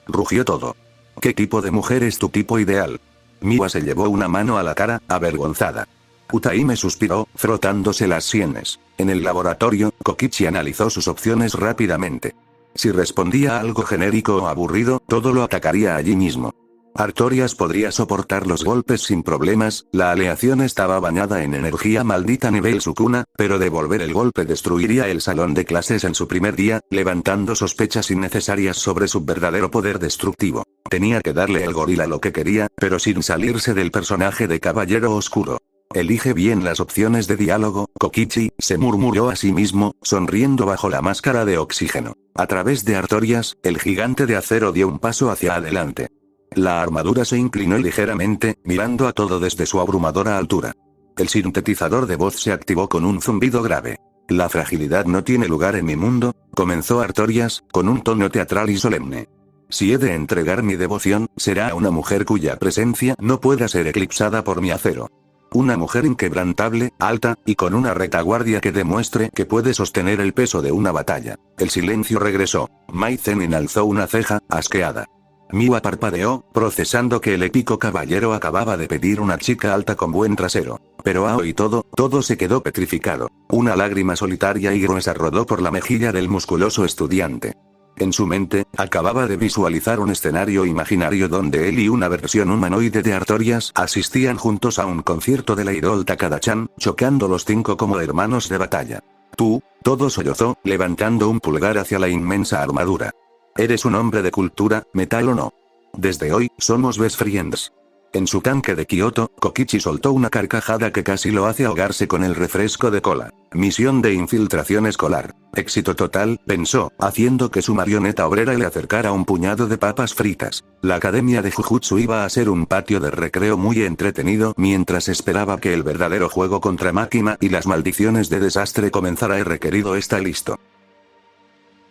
S1: Rugió todo. ¿Qué tipo de mujer es tu tipo ideal? Miwa se llevó una mano a la cara, avergonzada. Utaime suspiró, frotándose las sienes. En el laboratorio, Kokichi analizó sus opciones rápidamente. Si respondía algo genérico o aburrido, todo lo atacaría allí mismo. Artorias podría soportar los golpes sin problemas, la aleación estaba bañada en energía maldita nivel Sukuna, pero devolver el golpe destruiría el salón de clases en su primer día, levantando sospechas innecesarias sobre su verdadero poder destructivo. Tenía que darle al gorila lo que quería, pero sin salirse del personaje de Caballero Oscuro. Elige bien las opciones de diálogo, Kokichi, se murmuró a sí mismo, sonriendo bajo la máscara de oxígeno. A través de Artorias, el gigante de acero dio un paso hacia adelante. La armadura se inclinó ligeramente, mirando a todo desde su abrumadora altura. El sintetizador de voz se activó con un zumbido grave. La fragilidad no tiene lugar en mi mundo, comenzó Artorias, con un tono teatral y solemne. Si he de entregar mi devoción, será a una mujer cuya presencia no pueda ser eclipsada por mi acero. Una mujer inquebrantable, alta, y con una retaguardia que demuestre que puede sostener el peso de una batalla. El silencio regresó. Mai Zenin alzó una ceja, asqueada. Miwa parpadeó, procesando que el épico caballero acababa de pedir una chica alta con buen trasero. Pero Ao y todo se quedó petrificado. Una lágrima solitaria y gruesa rodó por la mejilla del musculoso estudiante. En su mente, acababa de visualizar un escenario imaginario donde él y una versión humanoide de Artorias asistían juntos a un concierto de la idol Takada-chan, chocando los 5 como hermanos de batalla. Tú, todo sollozó, levantando un pulgar hacia la inmensa armadura. Eres un hombre de cultura, metal o no. Desde hoy, somos best friends. En su tanque de Kioto, Kokichi soltó una carcajada que casi lo hace ahogarse con el refresco de cola. Misión de infiltración escolar. Éxito total, pensó, haciendo que su marioneta obrera le acercara un puñado de papas fritas. La academia de Jujutsu iba a ser un patio de recreo muy entretenido mientras esperaba que el verdadero juego contra Makima y las maldiciones de desastre comenzara. El requerido está listo.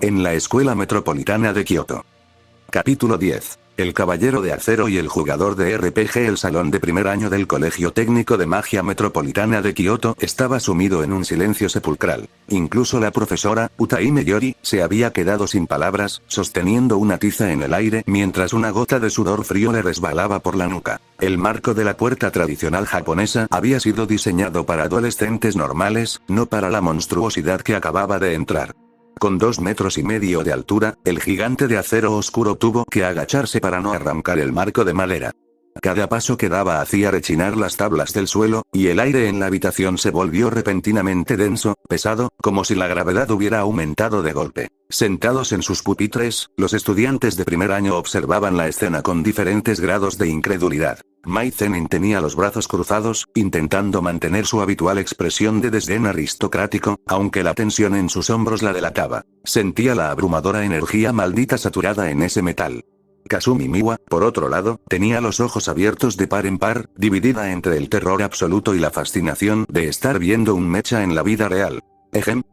S1: En la Escuela Metropolitana de Kioto. Capítulo 10. El Caballero de Acero y el jugador de RPG. El salón de primer año del Colegio Técnico de Magia Metropolitana de Kioto estaba sumido en un silencio sepulcral. Incluso la profesora, Utaime Yori, se había quedado sin palabras, sosteniendo una tiza en el aire mientras una gota de sudor frío le resbalaba por la nuca. El marco de la puerta tradicional japonesa había sido diseñado para adolescentes normales, no para la monstruosidad que acababa de entrar. Con 2,5 metros de altura, el gigante de acero oscuro tuvo que agacharse para no arrancar el marco de madera. Cada paso que daba hacía rechinar las tablas del suelo, y el aire en la habitación se volvió repentinamente denso, pesado, como si la gravedad hubiera aumentado de golpe. Sentados en sus pupitres, los estudiantes de primer año observaban la escena con diferentes grados de incredulidad. Mai Zenin tenía los brazos cruzados, intentando mantener su habitual expresión de desdén aristocrático, aunque la tensión en sus hombros la delataba. Sentía la abrumadora energía maldita saturada en ese metal. Kasumi Miwa, por otro lado, tenía los ojos abiertos de par en par, dividida entre el terror absoluto y la fascinación de estar viendo un mecha en la vida real.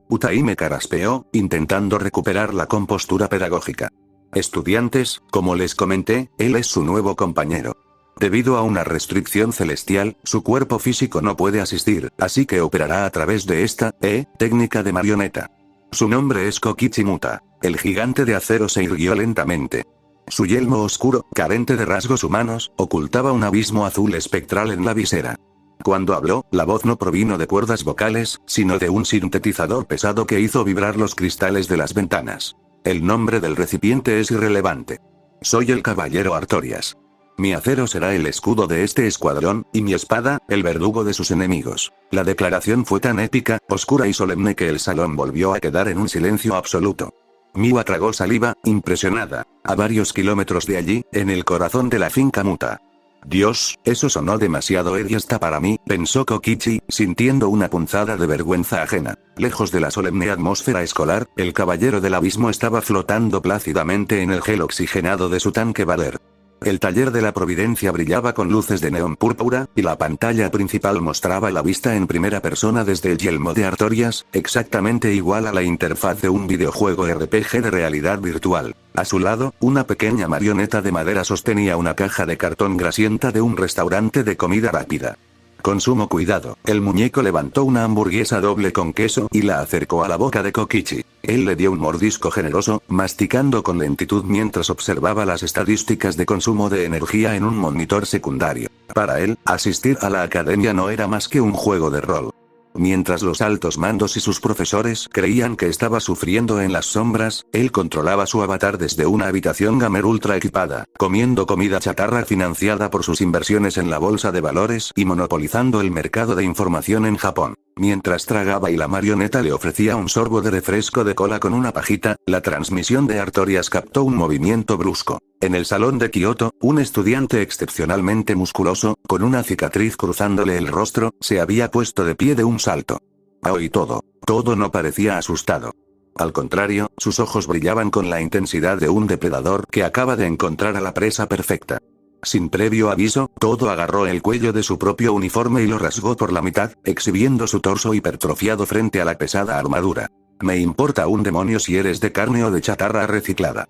S1: Utaime caraspeó, intentando recuperar la compostura pedagógica. Estudiantes, como les comenté, él es su nuevo compañero. Debido a una restricción celestial, su cuerpo físico no puede asistir, así que operará a través de esta, técnica de marioneta. Su nombre es Kokichi Muta. El gigante de acero se irguió lentamente. Su yelmo oscuro, carente de rasgos humanos, ocultaba un abismo azul espectral en la visera. Cuando habló, la voz no provino de cuerdas vocales, sino de un sintetizador pesado que hizo vibrar los cristales de las ventanas. El nombre del recipiente es irrelevante. Soy el caballero Artorias. Mi acero será el escudo de este escuadrón, y mi espada, el verdugo de sus enemigos. La declaración fue tan épica, oscura y solemne que el salón volvió a quedar en un silencio absoluto. Miwa tragó saliva, impresionada. A varios kilómetros de allí, en el corazón de la finca Muta. Dios, eso sonó demasiado hasta para mí, pensó Kokichi, sintiendo una punzada de vergüenza ajena. Lejos de la solemne atmósfera escolar, el caballero del abismo estaba flotando plácidamente en el gel oxigenado de su tanque Valer. El taller de la Providencia brillaba con luces de neón púrpura, y la pantalla principal mostraba la vista en primera persona desde el yelmo de Artorias, exactamente igual a la interfaz de un videojuego RPG de realidad virtual. A su lado, una pequeña marioneta de madera sostenía una caja de cartón grasienta de un restaurante de comida rápida. Con sumo cuidado, el muñeco levantó una hamburguesa doble con queso y la acercó a la boca de Kokichi. Él le dio un mordisco generoso, masticando con lentitud mientras observaba las estadísticas de consumo de energía en un monitor secundario. Para él, asistir a la academia no era más que un juego de rol. Mientras los altos mandos y sus profesores creían que estaba sufriendo en las sombras, él controlaba su avatar desde una habitación gamer ultra equipada, comiendo comida chatarra financiada por sus inversiones en la bolsa de valores y monopolizando el mercado de información en Japón. Mientras tragaba y la marioneta le ofrecía un sorbo de refresco de cola con una pajita, la transmisión de Artorias captó un movimiento brusco. En el salón de Kioto, un estudiante excepcionalmente musculoso, con una cicatriz cruzándole el rostro, se había puesto de pie de un salto. Aoi todo no parecía asustado. Al contrario, sus ojos brillaban con la intensidad de un depredador que acaba de encontrar a la presa perfecta. Sin previo aviso, Todo agarró el cuello de su propio uniforme y lo rasgó por la mitad, exhibiendo su torso hipertrofiado frente a la pesada armadura. Me importa un demonio si eres de carne o de chatarra reciclada.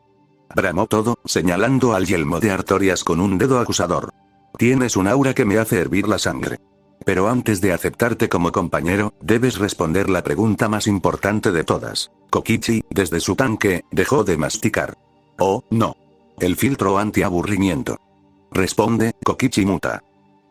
S1: Bramó Todo, señalando al yelmo de Artorias con un dedo acusador. Tienes un aura que me hace hervir la sangre. Pero antes de aceptarte como compañero, debes responder la pregunta más importante de todas. Kokichi, desde su tanque, dejó de masticar. Oh, no. El filtro anti-aburrimiento. Responde, Kokichi Muta.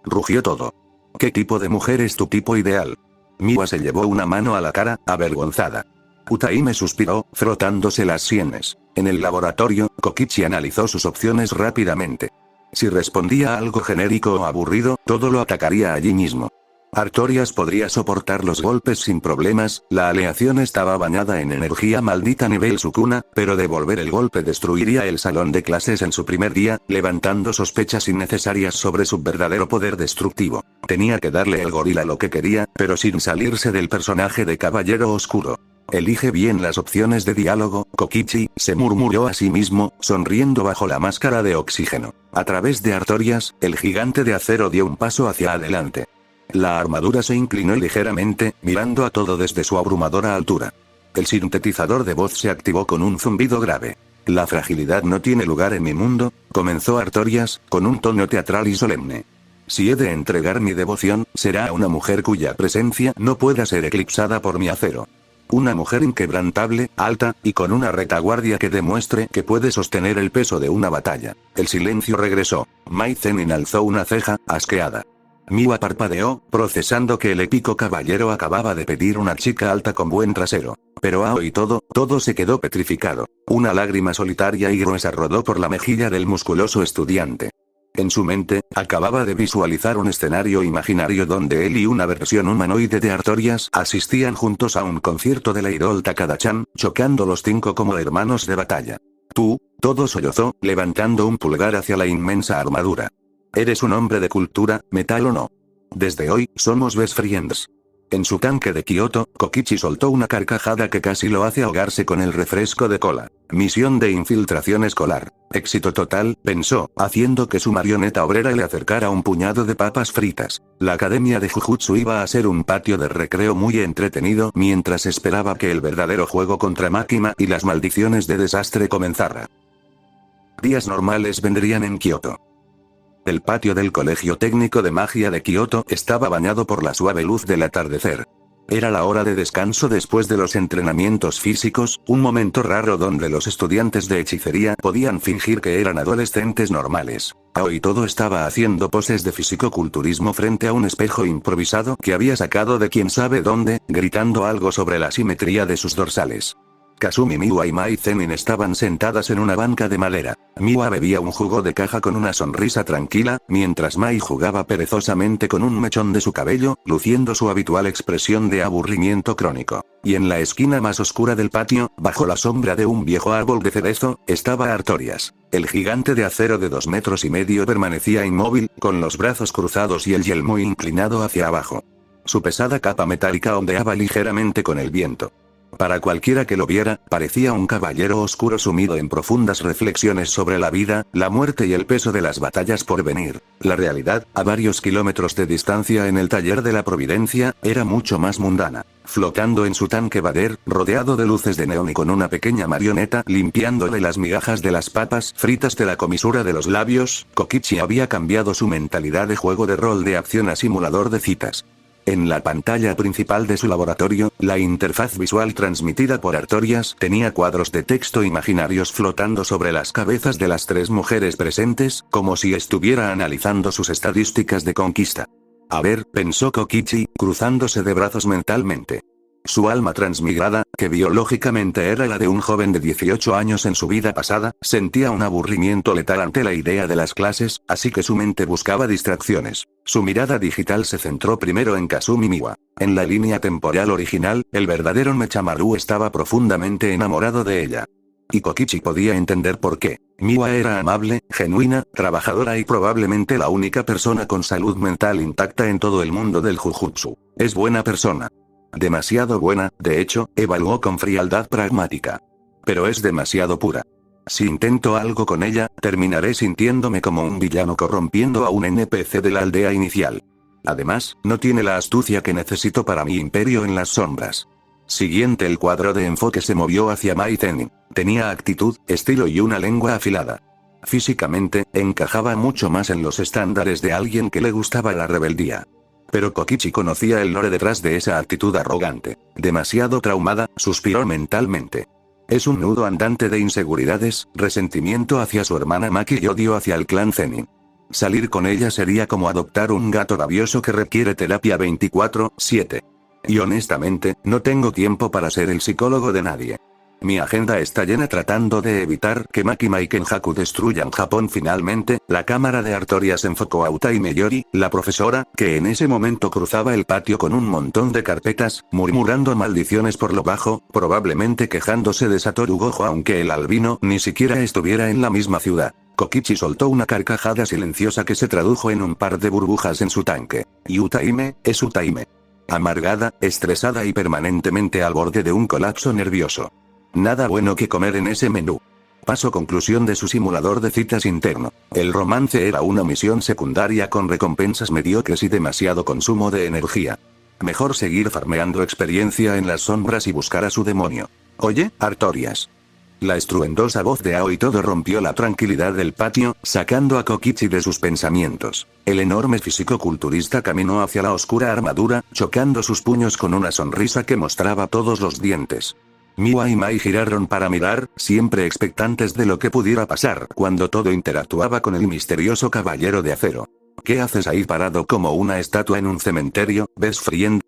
S1: Rugió Todo. ¿Qué tipo de mujer es tu tipo ideal? Miwa se llevó una mano a la cara, avergonzada. Utaime suspiró, frotándose las sienes. En el laboratorio, Kokichi analizó sus opciones rápidamente. Si respondía a algo genérico o aburrido, Todo lo atacaría allí mismo. Artorias podría soportar los golpes sin problemas, la aleación estaba bañada en energía maldita nivel Sukuna, pero devolver el golpe destruiría el salón de clases en su primer día, levantando sospechas innecesarias sobre su verdadero poder destructivo. Tenía que darle el gorila lo que quería, pero sin salirse del personaje de Caballero Oscuro. Elige bien las opciones de diálogo, Kokichi, se murmuró a sí mismo, sonriendo bajo la máscara de oxígeno. A través de Artorias, el gigante de acero dio un paso hacia adelante. La armadura se inclinó ligeramente, mirando a Todo desde su abrumadora altura. El sintetizador de voz se activó con un zumbido grave. La fragilidad no tiene lugar en mi mundo, comenzó Artorias, con un tono teatral y solemne. Si he de entregar mi devoción, será a una mujer cuya presencia no pueda ser eclipsada por mi acero. Una mujer inquebrantable, alta, y con una retaguardia que demuestre que puede sostener el peso de una batalla. El silencio regresó. Mai Zenin alzó una ceja, asqueada. Miwa parpadeó, procesando que el épico caballero acababa de pedir una chica alta con buen trasero. Pero Aoi Todo se quedó petrificado. Una lágrima solitaria y gruesa rodó por la mejilla del musculoso estudiante. En su mente, acababa de visualizar un escenario imaginario donde él y una versión humanoide de Artorias asistían juntos a un concierto de la idol Takada-chan, chocando los 5 como hermanos de batalla. Tú, Todo sollozó, levantando un pulgar hacia la inmensa armadura. Eres un hombre de cultura, metal o no. Desde hoy, somos best friends. En su tanque de Kioto, Kokichi soltó una carcajada que casi lo hace ahogarse con el refresco de cola. Misión de infiltración escolar. Éxito total, pensó, haciendo que su marioneta obrera le acercara un puñado de papas fritas. La academia de Jujutsu iba a ser un patio de recreo muy entretenido mientras esperaba que el verdadero juego contra Makima y las maldiciones de desastre comenzara. Días normales vendrían en Kioto. El patio del Colegio Técnico de Magia de Kioto estaba bañado por la suave luz del atardecer. Era la hora de descanso después de los entrenamientos físicos, un momento raro donde los estudiantes de hechicería podían fingir que eran adolescentes normales. Aoi Todo estaba haciendo poses de fisicoculturismo frente a un espejo improvisado que había sacado de quién sabe dónde, gritando algo sobre la simetría de sus dorsales. Kasumi, Miwa y Mai Zenin estaban sentadas en una banca de madera. Miwa bebía un jugo de caja con una sonrisa tranquila, mientras Mai jugaba perezosamente con un mechón de su cabello, luciendo su habitual expresión de aburrimiento crónico. Y en la esquina más oscura del patio, bajo la sombra de un viejo árbol de cerezo, estaba Artorias. El gigante de acero de 2,5 metros permanecía inmóvil, con los brazos cruzados y el yelmo inclinado hacia abajo. Su pesada capa metálica ondeaba ligeramente con el viento. Para cualquiera que lo viera, parecía un caballero oscuro sumido en profundas reflexiones sobre la vida, la muerte y el peso de las batallas por venir. La realidad, a varios kilómetros de distancia en el taller de la Providencia, era mucho más mundana. Flotando en su tanque Vader, rodeado de luces de neón y con una pequeña marioneta limpiándole las migajas de las papas fritas de la comisura de los labios, Kokichi había cambiado su mentalidad de juego de rol de acción a simulador de citas. En la pantalla principal de su laboratorio, la interfaz visual transmitida por Artorias tenía cuadros de texto imaginarios flotando sobre las cabezas de las 3 mujeres presentes, como si estuviera analizando sus estadísticas de conquista. A ver, pensó Kokichi, cruzándose de brazos mentalmente. Su alma transmigrada, que biológicamente era la de un joven de 18 años en su vida pasada, sentía un aburrimiento letal ante la idea de las clases, así que su mente buscaba distracciones. Su mirada digital se centró primero en Kazumi Miwa. En la línea temporal original, el verdadero Mechamaru estaba profundamente enamorado de ella. Y Kokichi podía entender por qué. Miwa era amable, genuina, trabajadora y probablemente la única persona con salud mental intacta en todo el mundo del Jujutsu. Es buena persona. Demasiado buena, de hecho, evaluó con frialdad pragmática. Pero es demasiado pura. Si intento algo con ella, terminaré sintiéndome como un villano corrompiendo a un NPC de la aldea inicial. Además, no tiene la astucia que necesito para mi imperio en las sombras. Siguiente, el cuadro de enfoque se movió hacia Mai Zenin. Tenía actitud, estilo y una lengua afilada. Físicamente, encajaba mucho más en los estándares de alguien que le gustaba la rebeldía. Pero Kokichi conocía el lore detrás de esa actitud arrogante. Demasiado traumada, suspiró mentalmente. Es un nudo andante de inseguridades, resentimiento hacia su hermana Maki y odio hacia el clan Zenin. Salir con ella sería como adoptar un gato rabioso que requiere terapia 24/7. Y honestamente, no tengo tiempo para ser el psicólogo de nadie. Mi agenda está llena tratando de evitar que Makima y Kenjaku destruyan Japón. Finalmente, la cámara de Artorias enfocó a Utaime Yori, la profesora, que en ese momento cruzaba el patio con un montón de carpetas, murmurando maldiciones por lo bajo, probablemente quejándose de Satoru Gojo aunque el albino ni siquiera estuviera en la misma ciudad. Kokichi soltó una carcajada silenciosa que se tradujo en un par de burbujas en su tanque. Y Utaime, es Utaime. Amargada, estresada y permanentemente al borde de un colapso nervioso. Nada bueno que comer en ese menú. Paso conclusión de su simulador de citas interno. El romance era una misión secundaria con recompensas mediocres y demasiado consumo de energía. Mejor seguir farmeando experiencia en las sombras y buscar a su demonio. Oye, Artorias. La estruendosa voz de Aoi Todo rompió la tranquilidad del patio, sacando a Kokichi de sus pensamientos. El enorme físico-culturista caminó hacia la oscura armadura, chocando sus puños con una sonrisa que mostraba todos los dientes. Miwa y Mai giraron para mirar, siempre expectantes de lo que pudiera pasar cuando todo interactuaba con el misterioso caballero de acero. ¿Qué haces ahí parado como una estatua en un cementerio, best friend?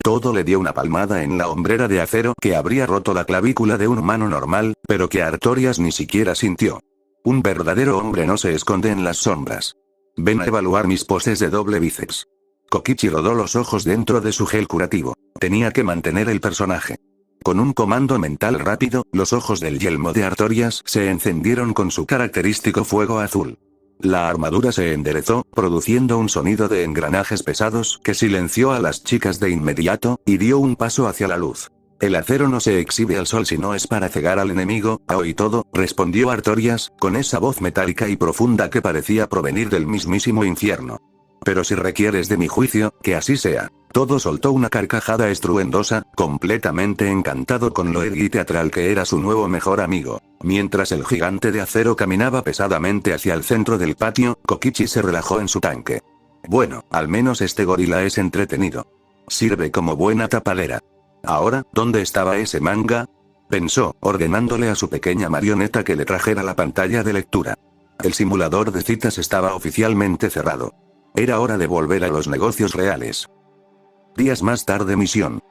S1: Todo le dio una palmada en la hombrera de acero que habría roto la clavícula de un humano normal, pero que Artorias ni siquiera sintió. Un verdadero hombre no se esconde en las sombras. Ven a evaluar mis poses de doble bíceps. Kokichi rodó los ojos dentro de su gel curativo. Tenía que mantener el personaje. Con un comando mental rápido, los ojos del yelmo de Artorias se encendieron con su característico fuego azul. La armadura se enderezó, produciendo un sonido de engranajes pesados que silenció a las chicas de inmediato, y dio un paso hacia la luz. El acero no se exhibe al sol si no es para cegar al enemigo, Aoi Todo, respondió Artorias, con esa voz metálica y profunda que parecía provenir del mismísimo infierno. Pero si requieres de mi juicio, que así sea. Todo soltó una carcajada estruendosa, completamente encantado con lo erguí teatral que era su nuevo mejor amigo. Mientras el gigante de acero caminaba pesadamente hacia el centro del patio, Kokichi se relajó en su tanque. Bueno, al menos este gorila es entretenido. Sirve como buena tapadera. Ahora, ¿dónde estaba ese manga? Pensó, ordenándole a su pequeña marioneta que le trajera la pantalla de lectura. El simulador de citas estaba oficialmente cerrado. Era hora de volver a los negocios reales. Días más tarde, misión.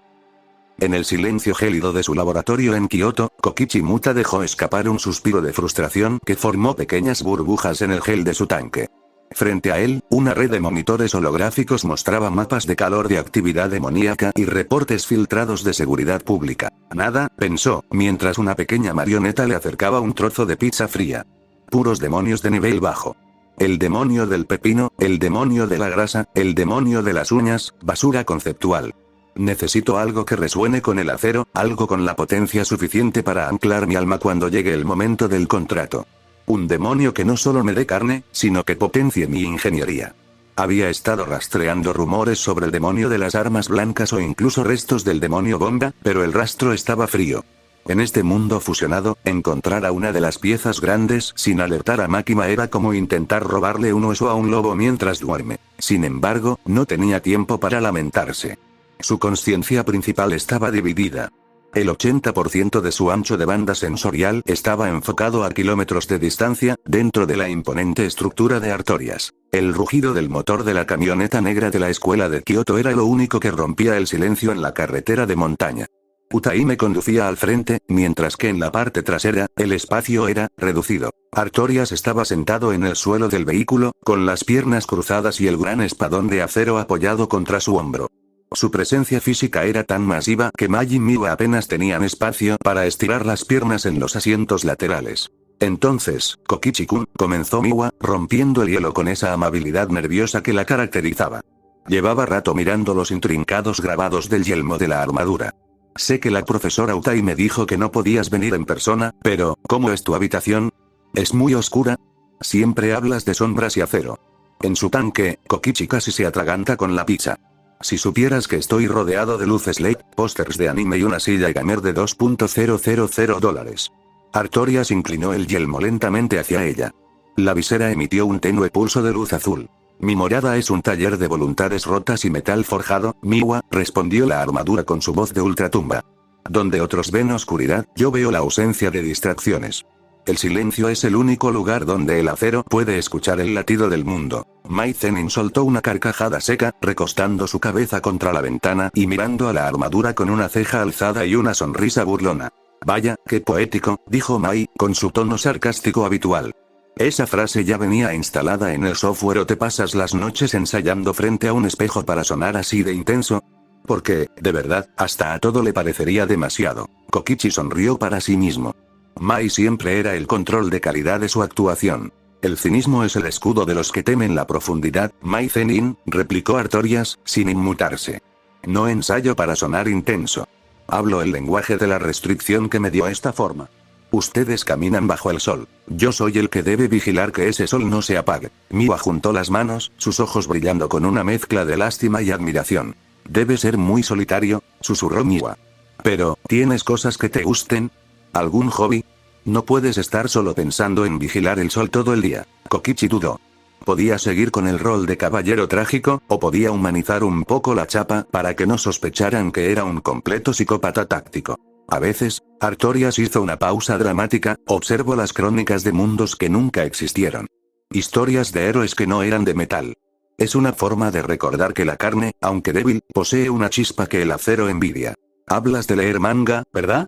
S1: En el silencio gélido de su laboratorio en Kioto, Kokichi Muta dejó escapar un suspiro de frustración que formó pequeñas burbujas en el gel de su tanque. Frente a él, una red de monitores holográficos mostraba mapas de calor de actividad demoníaca y reportes filtrados de seguridad pública. Nada, pensó, mientras una pequeña marioneta le acercaba un trozo de pizza fría. Puros demonios de nivel bajo. El demonio del pepino, el demonio de la grasa, el demonio de las uñas, basura conceptual. Necesito algo que resuene con el acero, algo con la potencia suficiente para anclar mi alma cuando llegue el momento del contrato. Un demonio que no solo me dé carne, sino que potencie mi ingeniería. Había estado rastreando rumores sobre el demonio de las armas blancas o incluso restos del demonio bomba, pero el rastro estaba frío. En este mundo fusionado, encontrar a una de las piezas grandes sin alertar a Makima era como intentar robarle un hueso a un lobo mientras duerme. Sin embargo, no tenía tiempo para lamentarse. Su conciencia principal estaba dividida. El 80% de su ancho de banda sensorial estaba enfocado a kilómetros de distancia, dentro de la imponente estructura de Artorias. El rugido del motor de la camioneta negra de la escuela de Kioto era lo único que rompía el silencio en la carretera de montaña. Utaime conducía al frente, mientras que en la parte trasera, el espacio era reducido. Artorias estaba sentado en el suelo del vehículo, con las piernas cruzadas y el gran espadón de acero apoyado contra su hombro. Su presencia física era tan masiva que Mai y Miwa apenas tenían espacio para estirar las piernas en los asientos laterales. Entonces, Kokichi-kun, comenzó Miwa, rompiendo el hielo con esa amabilidad nerviosa que la caracterizaba. Llevaba rato mirando los intrincados grabados del yelmo de la armadura. Sé que la profesora Utaime dijo que no podías venir en persona, pero, ¿cómo es tu habitación? ¿Es muy oscura? Siempre hablas de sombras y acero. En su tanque, Kokichi casi se atraganta con la pizza. Si supieras que estoy rodeado de luces LED, pósters de anime y una silla gamer de $2.000. Artorias inclinó el yelmo lentamente hacia ella. La visera emitió un tenue pulso de luz azul. Mi morada es un taller de voluntades rotas y metal forjado, Miwa, respondió la armadura con su voz de ultratumba. Donde otros ven oscuridad, yo veo la ausencia de distracciones. El silencio es el único lugar donde el acero puede escuchar el latido del mundo. Mai Zenin soltó una carcajada seca, recostando su cabeza contra la ventana y mirando a la armadura con una ceja alzada y una sonrisa burlona. Vaya, qué poético, dijo Mai, con su tono sarcástico habitual. ¿Esa frase ya venía instalada en el software o te pasas las noches ensayando frente a un espejo para sonar así de intenso? Porque, de verdad, hasta a todo le parecería demasiado. Kokichi sonrió para sí mismo. Mai siempre era el control de calidad de su actuación. El cinismo es el escudo de los que temen la profundidad, Mai Zenin, replicó Artorias, sin inmutarse. No ensayo para sonar intenso. Hablo el lenguaje de la restricción que me dio esta forma. Ustedes caminan bajo el sol. Yo soy el que debe vigilar que ese sol no se apague. Miwa juntó las manos, sus ojos brillando con una mezcla de lástima y admiración. Debe ser muy solitario, susurró Miwa. Pero, ¿tienes cosas que te gusten? ¿Algún hobby? No puedes estar solo pensando en vigilar el sol todo el día. Kokichi dudó. Podía seguir con el rol de caballero trágico, o podía humanizar un poco la chapa para que no sospecharan que era un completo psicópata táctico. A veces, Artorias hizo una pausa dramática, observo las crónicas de mundos que nunca existieron. Historias de héroes que no eran de metal. Es una forma de recordar que la carne, aunque débil, posee una chispa que el acero envidia. Hablas de leer manga, ¿verdad?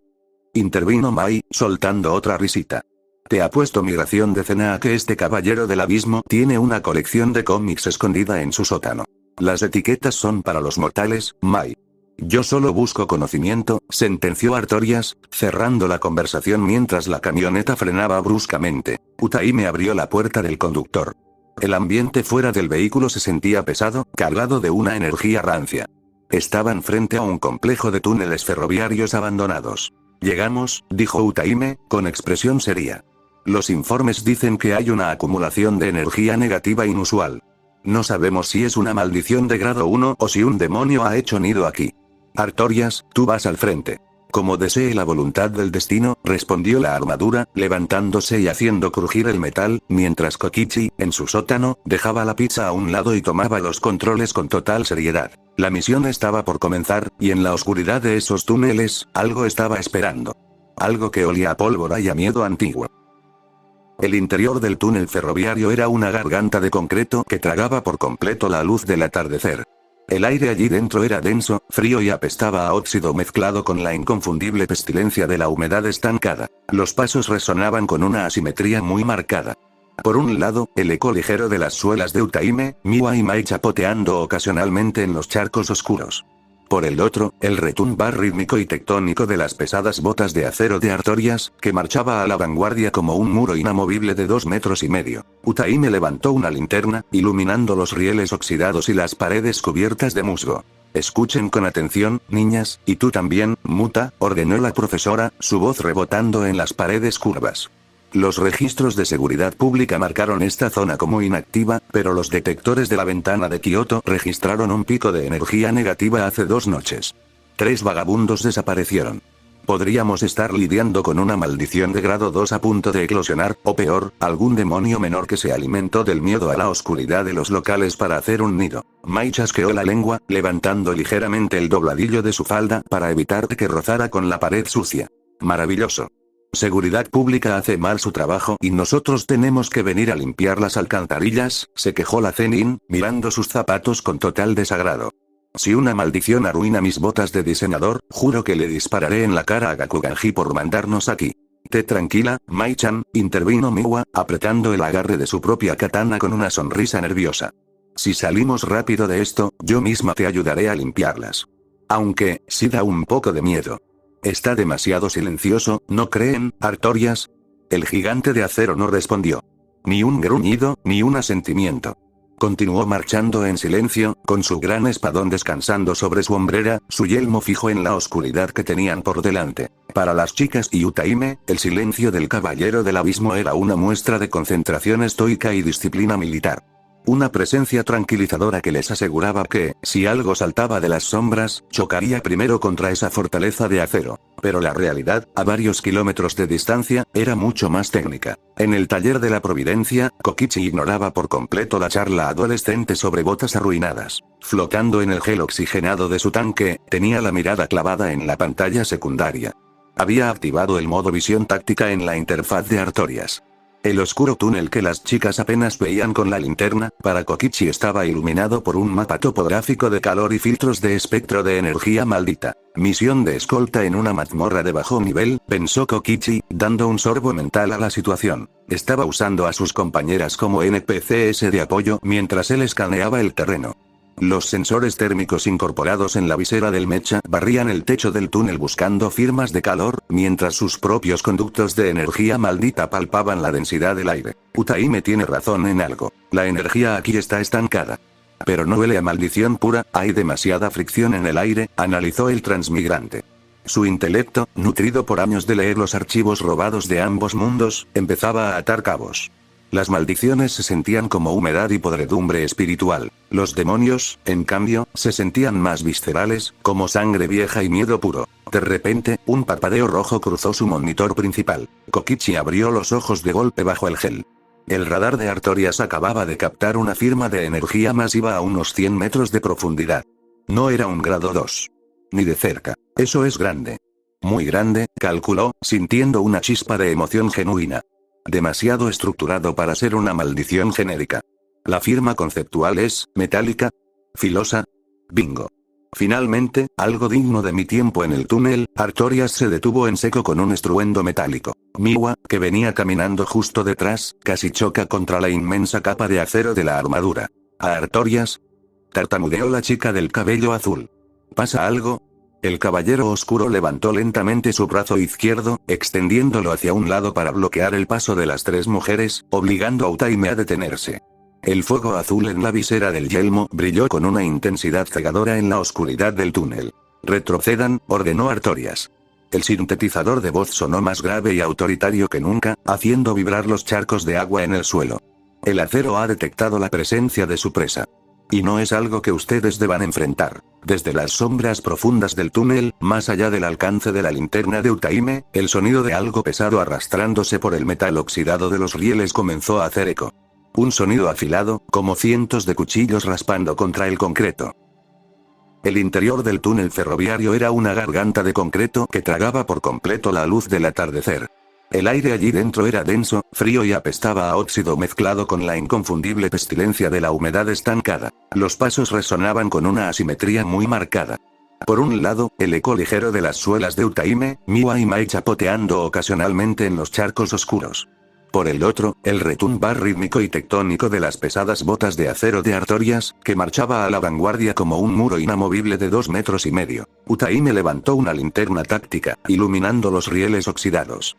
S1: Intervino Mai, soltando otra risita. Te apuesto mi ración de cena a que este caballero del abismo tiene una colección de cómics escondida en su sótano. Las etiquetas son para los mortales, Mai. Yo solo busco conocimiento, sentenció Artorias, cerrando la conversación mientras la camioneta frenaba bruscamente. Utaime abrió la puerta del conductor. El ambiente fuera del vehículo se sentía pesado, cargado de una energía rancia. Estaban frente a un complejo de túneles ferroviarios abandonados. Llegamos, dijo Utaime, con expresión seria. Los informes dicen que hay una acumulación de energía negativa inusual. No sabemos si es una maldición de grado 1 o si un demonio ha hecho nido aquí. Artorias, tú vas al frente. Como desee la voluntad del destino, respondió la armadura, levantándose y haciendo crujir el metal, mientras Kokichi, en su sótano, dejaba la pizza a un lado y tomaba los controles con total seriedad. La misión estaba por comenzar, y en la oscuridad de esos túneles, algo estaba esperando. Algo que olía a pólvora y a miedo antiguo. El interior del túnel ferroviario era una garganta de concreto que tragaba por completo la luz del atardecer. El aire allí dentro era denso, frío y apestaba a óxido mezclado con la inconfundible pestilencia de la humedad estancada. Los pasos resonaban con una asimetría muy marcada. Por un lado, el eco ligero de las suelas de Utaime, Miwa y Mai chapoteando ocasionalmente en los charcos oscuros. Por el otro, el retumbar rítmico y tectónico de las pesadas botas de acero de Artorias, que marchaba a la vanguardia como un muro inamovible de 2,5 metros. Utaime levantó una linterna, iluminando los rieles oxidados y las paredes cubiertas de musgo. Escuchen con atención, niñas, y tú también, Muta, ordenó la profesora, su voz rebotando en las paredes curvas. Los registros de seguridad pública marcaron esta zona como inactiva, pero los detectores de la ventana de Kioto registraron un pico de energía negativa hace 2 noches. 3 vagabundos desaparecieron. Podríamos estar lidiando con una maldición de grado 2 a punto de eclosionar, o peor, algún demonio menor que se alimentó del miedo a la oscuridad de los locales para hacer un nido. Mai chasqueó la lengua, levantando ligeramente el dobladillo de su falda para evitar que rozara con la pared sucia. Maravilloso. Seguridad pública hace mal su trabajo y nosotros tenemos que venir a limpiar las alcantarillas, se quejó la Zenin, mirando sus zapatos con total desagrado. Si una maldición arruina mis botas de diseñador, juro que le dispararé en la cara a Gakuganji por mandarnos aquí. Té tranquila, Mai-chan, intervino Miwa, apretando el agarre de su propia katana con una sonrisa nerviosa. Si salimos rápido de esto, yo misma te ayudaré a limpiarlas. Aunque, sí da un poco de miedo. Está demasiado silencioso, ¿no creen, Artorias? El gigante de acero no respondió. Ni un gruñido, ni un asentimiento. Continuó marchando en silencio, con su gran espadón descansando sobre su hombrera, su yelmo fijo en la oscuridad que tenían por delante. Para las chicas y Utaime, el silencio del caballero del abismo era una muestra de concentración estoica y disciplina militar. Una presencia tranquilizadora que les aseguraba que, si algo saltaba de las sombras, chocaría primero contra esa fortaleza de acero. Pero la realidad, a varios kilómetros de distancia, era mucho más técnica. En el taller de la Providencia, Kokichi ignoraba por completo la charla adolescente sobre botas arruinadas. Flotando en el gel oxigenado de su tanque, tenía la mirada clavada en la pantalla secundaria. Había activado el modo visión táctica en la interfaz de Artorias. El oscuro túnel que las chicas apenas veían con la linterna, para Kokichi estaba iluminado por un mapa topográfico de calor y filtros de espectro de energía maldita. Misión de escolta en una mazmorra de bajo nivel, pensó Kokichi, dando un sorbo mental a la situación. Estaba usando a sus compañeras como NPCs de apoyo mientras él escaneaba el terreno. Los sensores térmicos incorporados en la visera del mecha barrían el techo del túnel buscando firmas de calor, mientras sus propios conductos de energía maldita palpaban la densidad del aire. Utaime tiene razón en algo. La energía aquí está estancada. Pero no huele a maldición pura, hay demasiada fricción en el aire, analizó el transmigrante. Su intelecto, nutrido por años de leer los archivos robados de ambos mundos, empezaba a atar cabos. Las maldiciones se sentían como humedad y podredumbre espiritual. Los demonios, en cambio, se sentían más viscerales, como sangre vieja y miedo puro. De repente, un parpadeo rojo cruzó su monitor principal. Kokichi abrió los ojos de golpe bajo el gel. El radar de Artorias acababa de captar una firma de energía masiva a unos 100 metros de profundidad. No era un grado 2. Ni de cerca. Eso es grande. Muy grande, calculó, sintiendo una chispa de emoción genuina. Demasiado estructurado para ser una maldición genérica. La firma conceptual es, metálica, filosa. Bingo. Finalmente, algo digno de mi tiempo en el túnel, Artorias se detuvo en seco con un estruendo metálico. Miwa, que venía caminando justo detrás, casi choca contra la inmensa capa de acero de la armadura. ¿A Artorias? Tartamudeó la chica del cabello azul. ¿Pasa algo? El caballero oscuro levantó lentamente su brazo izquierdo, extendiéndolo hacia un lado para bloquear el paso de las 3 mujeres, obligando a Utaime a detenerse. El fuego azul en la visera del yelmo brilló con una intensidad cegadora en la oscuridad del túnel. Retrocedan, ordenó Artorias. El sintetizador de voz sonó más grave y autoritario que nunca, haciendo vibrar los charcos de agua en el suelo. El acero ha detectado la presencia de su presa. Y no es algo que ustedes deban enfrentar. Desde las sombras profundas del túnel, más allá del alcance de la linterna de Utaime, el sonido de algo pesado arrastrándose por el metal oxidado de los rieles comenzó a hacer eco. Un sonido afilado, como cientos de cuchillos raspando contra el concreto. El interior del túnel ferroviario era una garganta de concreto que tragaba por completo la luz del atardecer. El aire allí dentro era denso, frío y apestaba a óxido mezclado con la inconfundible pestilencia de la humedad estancada. Los pasos resonaban con una asimetría muy marcada. Por un lado, el eco ligero de las suelas de Utaime, Miwa y Mai chapoteando ocasionalmente en los charcos oscuros. Por el otro, el retumbar rítmico y tectónico de las pesadas botas de acero de Artorias, que marchaba a la vanguardia como un muro inamovible de 2,5 metros. Utaime levantó una linterna táctica, iluminando los rieles oxidados.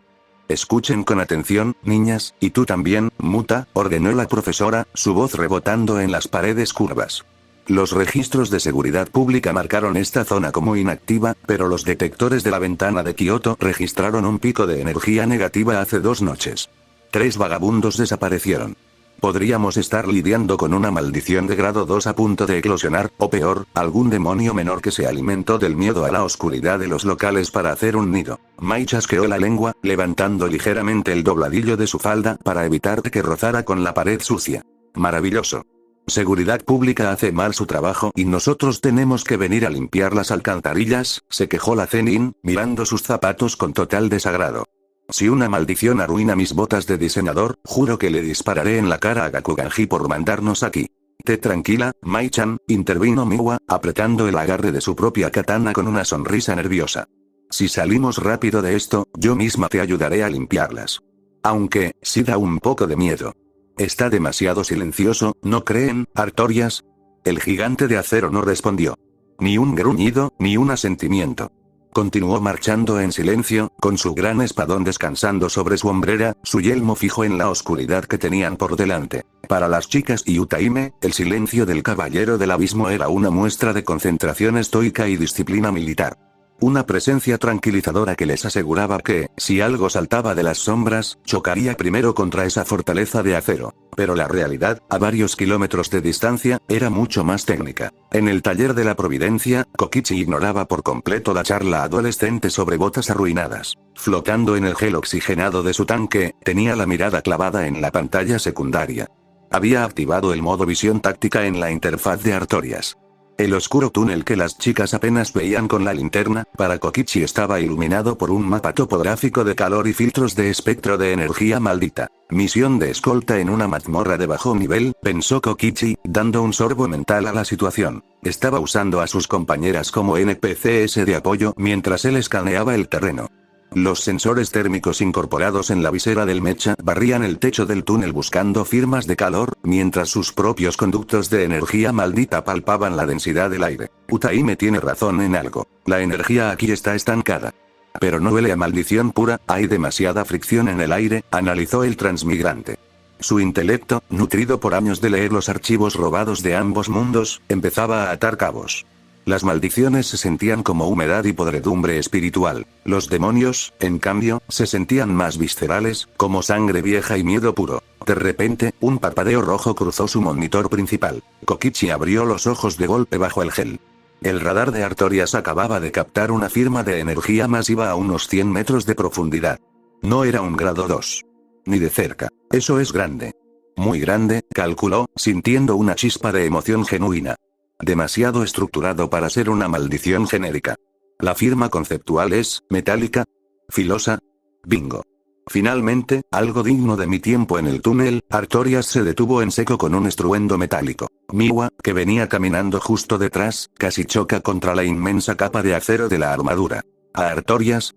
S1: Escuchen con atención, niñas, y tú también, Muta, ordenó la profesora, su voz rebotando en las paredes curvas. Los registros de seguridad pública marcaron esta zona como inactiva, pero los detectores de la ventana de Kioto registraron un pico de energía negativa hace 2 noches. 3 vagabundos desaparecieron. Podríamos estar lidiando con una maldición de grado 2 a punto de eclosionar, o peor, algún demonio menor que se alimentó del miedo a la oscuridad de los locales para hacer un nido. Mai chasqueó la lengua, levantando ligeramente el dobladillo de su falda para evitar que rozara con la pared sucia. Maravilloso. Seguridad pública hace mal su trabajo y nosotros tenemos que venir a limpiar las alcantarillas, se quejó la Zenin, mirando sus zapatos con total desagrado. Si una maldición arruina mis botas de diseñador, juro que le dispararé en la cara a Gakuganji por mandarnos aquí. Te tranquila, Mai-chan, intervino Miwa, apretando el agarre de su propia katana con una sonrisa nerviosa. Si salimos rápido de esto, yo misma te ayudaré a limpiarlas. Aunque, sí da un poco de miedo. Está demasiado silencioso, ¿no creen, Artorias? El gigante de acero no respondió. Ni un gruñido, ni un asentimiento. Continuó marchando en silencio, con su gran espadón descansando sobre su hombrera, su yelmo fijo en la oscuridad que tenían por delante. Para las chicas y Utaime, el silencio del caballero del abismo era una muestra de concentración estoica y disciplina militar. Una presencia tranquilizadora que les aseguraba que, si algo saltaba de las sombras, chocaría primero contra esa fortaleza de acero. Pero la realidad, a varios kilómetros de distancia, era mucho más técnica. En el taller de la Providencia, Kokichi ignoraba por completo la charla adolescente sobre botas arruinadas. Flotando en el gel oxigenado de su tanque, tenía la mirada clavada en la pantalla secundaria. Había activado el modo visión táctica en la interfaz de Artorias. El oscuro túnel que las chicas apenas veían con la linterna, para Kokichi estaba iluminado por un mapa topográfico de calor y filtros de espectro de energía maldita. Misión de escolta en una mazmorra de bajo nivel, pensó Kokichi, dando un sorbo mental a la situación. Estaba usando a sus compañeras como NPCs de apoyo mientras él escaneaba el terreno. Los sensores térmicos incorporados en la visera del mecha barrían el techo del túnel buscando firmas de calor, mientras sus propios conductos de energía maldita palpaban la densidad del aire. Utaime tiene razón en algo. La energía aquí está estancada. Pero no huele a maldición pura, hay demasiada fricción en el aire, analizó el transmigrante. Su intelecto, nutrido por años de leer los archivos robados de ambos mundos, empezaba a atar cabos. Las maldiciones se sentían como humedad y podredumbre espiritual. Los demonios, en cambio, se sentían más viscerales, como sangre vieja y miedo puro. De repente, un parpadeo rojo cruzó su monitor principal. Kokichi abrió los ojos de golpe bajo el gel. El radar de Artorias acababa de captar una firma de energía masiva a unos 100 metros de profundidad. No era un grado 2. Ni de cerca. Eso es grande. Muy grande, calculó, sintiendo una chispa de emoción genuina. Demasiado estructurado para ser una maldición genérica. La firma conceptual es, metálica, filosa. Bingo. Finalmente, algo digno de mi tiempo en el túnel, Artorias se detuvo en seco con un estruendo metálico. Miwa, que venía caminando justo detrás, casi choca contra la inmensa capa de acero de la armadura. ¿A Artorias?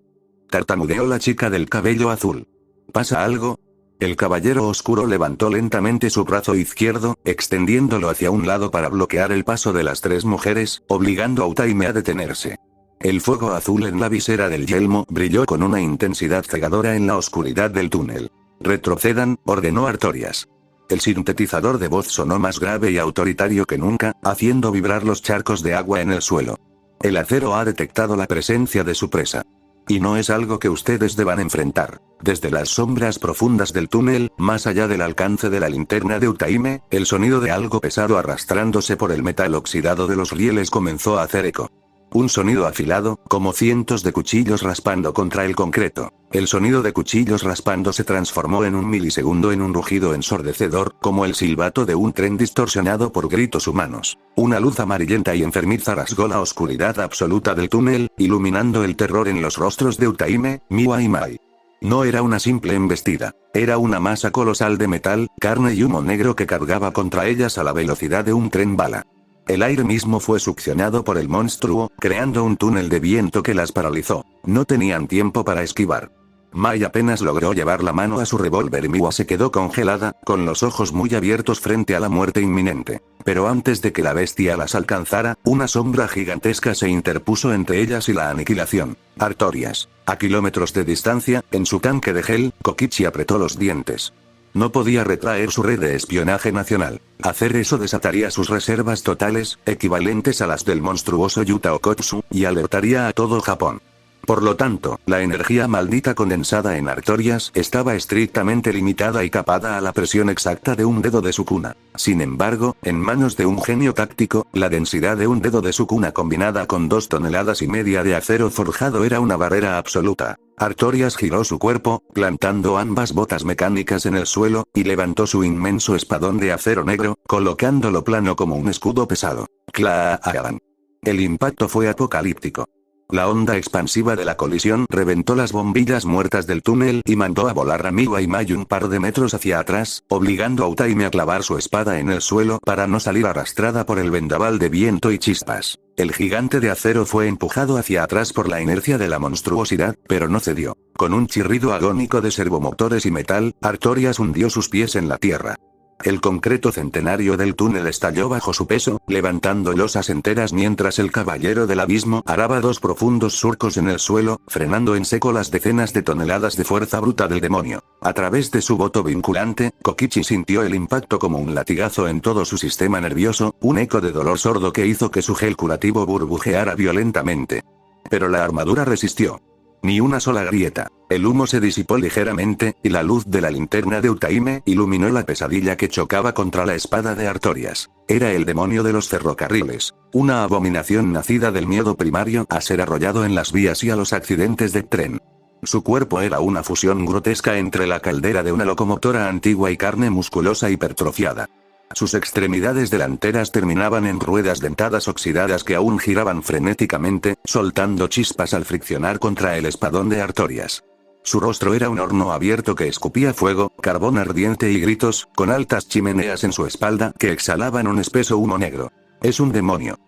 S1: Tartamudeó la chica del cabello azul. ¿Pasa algo? El caballero oscuro levantó lentamente su brazo izquierdo, extendiéndolo hacia un lado para bloquear el paso de las 3 mujeres, obligando a Utaime a detenerse. El fuego azul en la visera del yelmo brilló con una intensidad cegadora en la oscuridad del túnel. Retrocedan, ordenó Artorias. El sintetizador de voz sonó más grave y autoritario que nunca, haciendo vibrar los charcos de agua en el suelo. El acero ha detectado la presencia de su presa. Y no es algo que ustedes deban enfrentar. Desde las sombras profundas del túnel, más allá del alcance de la linterna de Utaime, el sonido de algo pesado arrastrándose por el metal oxidado de los rieles comenzó a hacer eco. Un sonido afilado, como cientos de cuchillos raspando contra el concreto. El sonido de cuchillos raspando se transformó en un milisegundo en un rugido ensordecedor, como el silbato de un tren distorsionado por gritos humanos. Una luz amarillenta y enfermiza rasgó la oscuridad absoluta del túnel, iluminando el terror en los rostros de Utaime, Miwa y Mai. No era una simple embestida. Era una masa colosal de metal, carne y humo negro que cargaba contra ellas a la velocidad de un tren bala. El aire mismo fue succionado por el monstruo, creando un túnel de viento que las paralizó. No tenían tiempo para esquivar. Mai apenas logró llevar la mano a su revólver y Miwa se quedó congelada, con los ojos muy abiertos frente a la muerte inminente. Pero antes de que la bestia las alcanzara, una sombra gigantesca se interpuso entre ellas y la aniquilación. Artorias. A kilómetros de distancia, en su tanque de gel, Kokichi apretó los dientes. No podía retraer su red de espionaje nacional. Hacer eso desataría sus reservas totales, equivalentes a las del monstruoso Yuta Okkotsu, y alertaría a todo Japón. Por lo tanto, la energía maldita condensada en Artorias estaba estrictamente limitada y capada a la presión exacta de un dedo de Sukuna. Sin embargo, en manos de un genio táctico, la densidad de un dedo de Sukuna combinada con 2,5 toneladas de acero forjado era una barrera absoluta. Artorias giró su cuerpo, plantando ambas botas mecánicas en el suelo, y levantó su inmenso espadón de acero negro, colocándolo plano como un escudo pesado. ¡Claaaban! El impacto fue apocalíptico. La onda expansiva de la colisión reventó las bombillas muertas del túnel y mandó a volar a Miwa y Mai un par de metros hacia atrás, obligando a Utaime a clavar su espada en el suelo para no salir arrastrada por el vendaval de viento y chispas. El gigante de acero fue empujado hacia atrás por la inercia de la monstruosidad, pero no cedió. Con un chirrido agónico de servomotores y metal, Artorias hundió sus pies en la tierra. El concreto centenario del túnel estalló bajo su peso, levantando losas enteras mientras el caballero del abismo araba 2 profundos surcos en el suelo, frenando en seco las decenas de toneladas de fuerza bruta del demonio. A través de su voto vinculante, Kokichi sintió el impacto como un latigazo en todo su sistema nervioso, un eco de dolor sordo que hizo que su gel curativo burbujeara violentamente. Pero la armadura resistió. Ni una sola grieta. El humo se disipó ligeramente, y la luz de la linterna de Utaime iluminó la pesadilla que chocaba contra la espada de Artorias. Era el demonio de los ferrocarriles. Una abominación nacida del miedo primario a ser arrollado en las vías y a los accidentes de tren. Su cuerpo era una fusión grotesca entre la caldera de una locomotora antigua y carne musculosa hipertrofiada. Sus extremidades delanteras terminaban en ruedas dentadas oxidadas que aún giraban frenéticamente, soltando chispas al friccionar contra el espadón de Artorias. Su rostro era un horno abierto que escupía fuego, carbón ardiente y gritos, con altas chimeneas en su espalda que exhalaban un espeso humo negro. «Es un demonio»,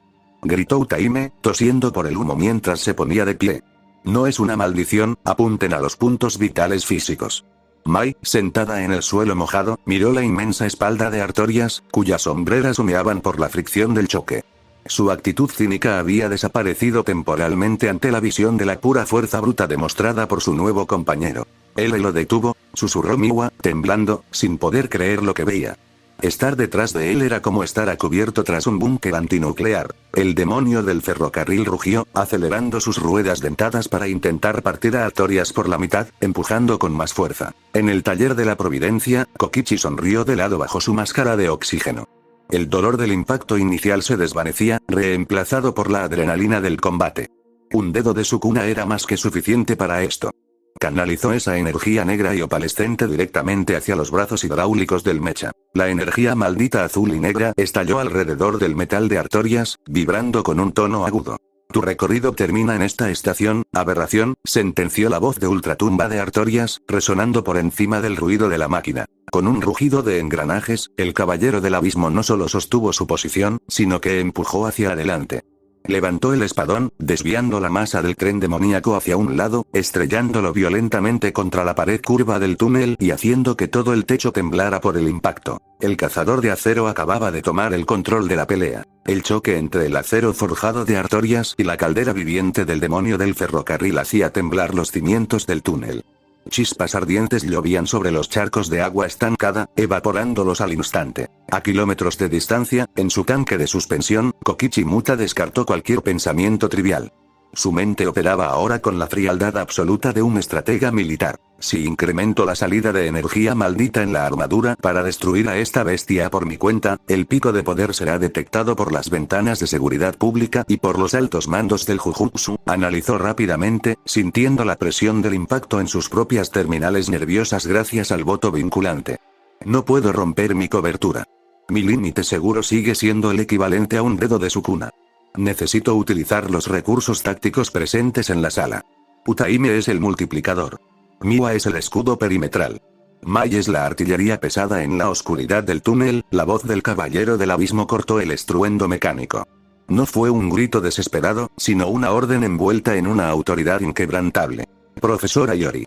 S1: gritó Utaime, tosiendo por el humo mientras se ponía de pie. «No es una maldición, apunten a los puntos vitales físicos». Mai, sentada en el suelo mojado, miró la inmensa espalda de Artorias, cuyas hombreras humeaban por la fricción del choque. Su actitud cínica había desaparecido temporalmente ante la visión de la pura fuerza bruta demostrada por su nuevo compañero. «Él lo detuvo», susurró Miwa, temblando, sin poder creer lo que veía. Estar detrás de él era como estar a cubierto tras un búnker antinuclear. El demonio del ferrocarril rugió, acelerando sus ruedas dentadas para intentar partir a Artorias por la mitad, empujando con más fuerza. En el taller de la Providencia, Kokichi sonrió de lado bajo su máscara de oxígeno. El dolor del impacto inicial se desvanecía, reemplazado por la adrenalina del combate. Un dedo de Sukuna era más que suficiente para esto. Canalizó esa energía negra y opalescente directamente hacia los brazos hidráulicos del mecha. La energía maldita azul y negra estalló alrededor del metal de Artorias, vibrando con un tono agudo. «Tu recorrido termina en esta estación, aberración», sentenció la voz de ultratumba de Artorias, resonando por encima del ruido de la máquina. Con un rugido de engranajes, el caballero del abismo no solo sostuvo su posición, sino que empujó hacia adelante. Levantó el espadón, desviando la masa del tren demoníaco hacia un lado, estrellándolo violentamente contra la pared curva del túnel y haciendo que todo el techo temblara por el impacto. El cazador de acero acababa de tomar el control de la pelea. El choque entre el acero forjado de Artorias y la caldera viviente del demonio del ferrocarril hacía temblar los cimientos del túnel. Chispas ardientes llovían sobre los charcos de agua estancada, evaporándolos al instante. A kilómetros de distancia, en su tanque de suspensión, Kokichi Muta descartó cualquier pensamiento trivial. Su mente operaba ahora con la frialdad absoluta de un estratega militar. Si incremento la salida de energía maldita en la armadura para destruir a esta bestia por mi cuenta, el pico de poder será detectado por las ventanas de seguridad pública y por los altos mandos del Jujutsu, analizó rápidamente, sintiendo la presión del impacto en sus propias terminales nerviosas gracias al voto vinculante. No puedo romper mi cobertura. Mi límite seguro sigue siendo el equivalente a un dedo de Sukuna. Necesito utilizar los recursos tácticos presentes en la sala. Utaime es el multiplicador. Miwa es el escudo perimetral. Mai es la artillería pesada en la oscuridad del túnel. La voz del caballero del abismo cortó el estruendo mecánico. No fue un grito desesperado, sino una orden envuelta en una autoridad inquebrantable. «Profesor Ayori»,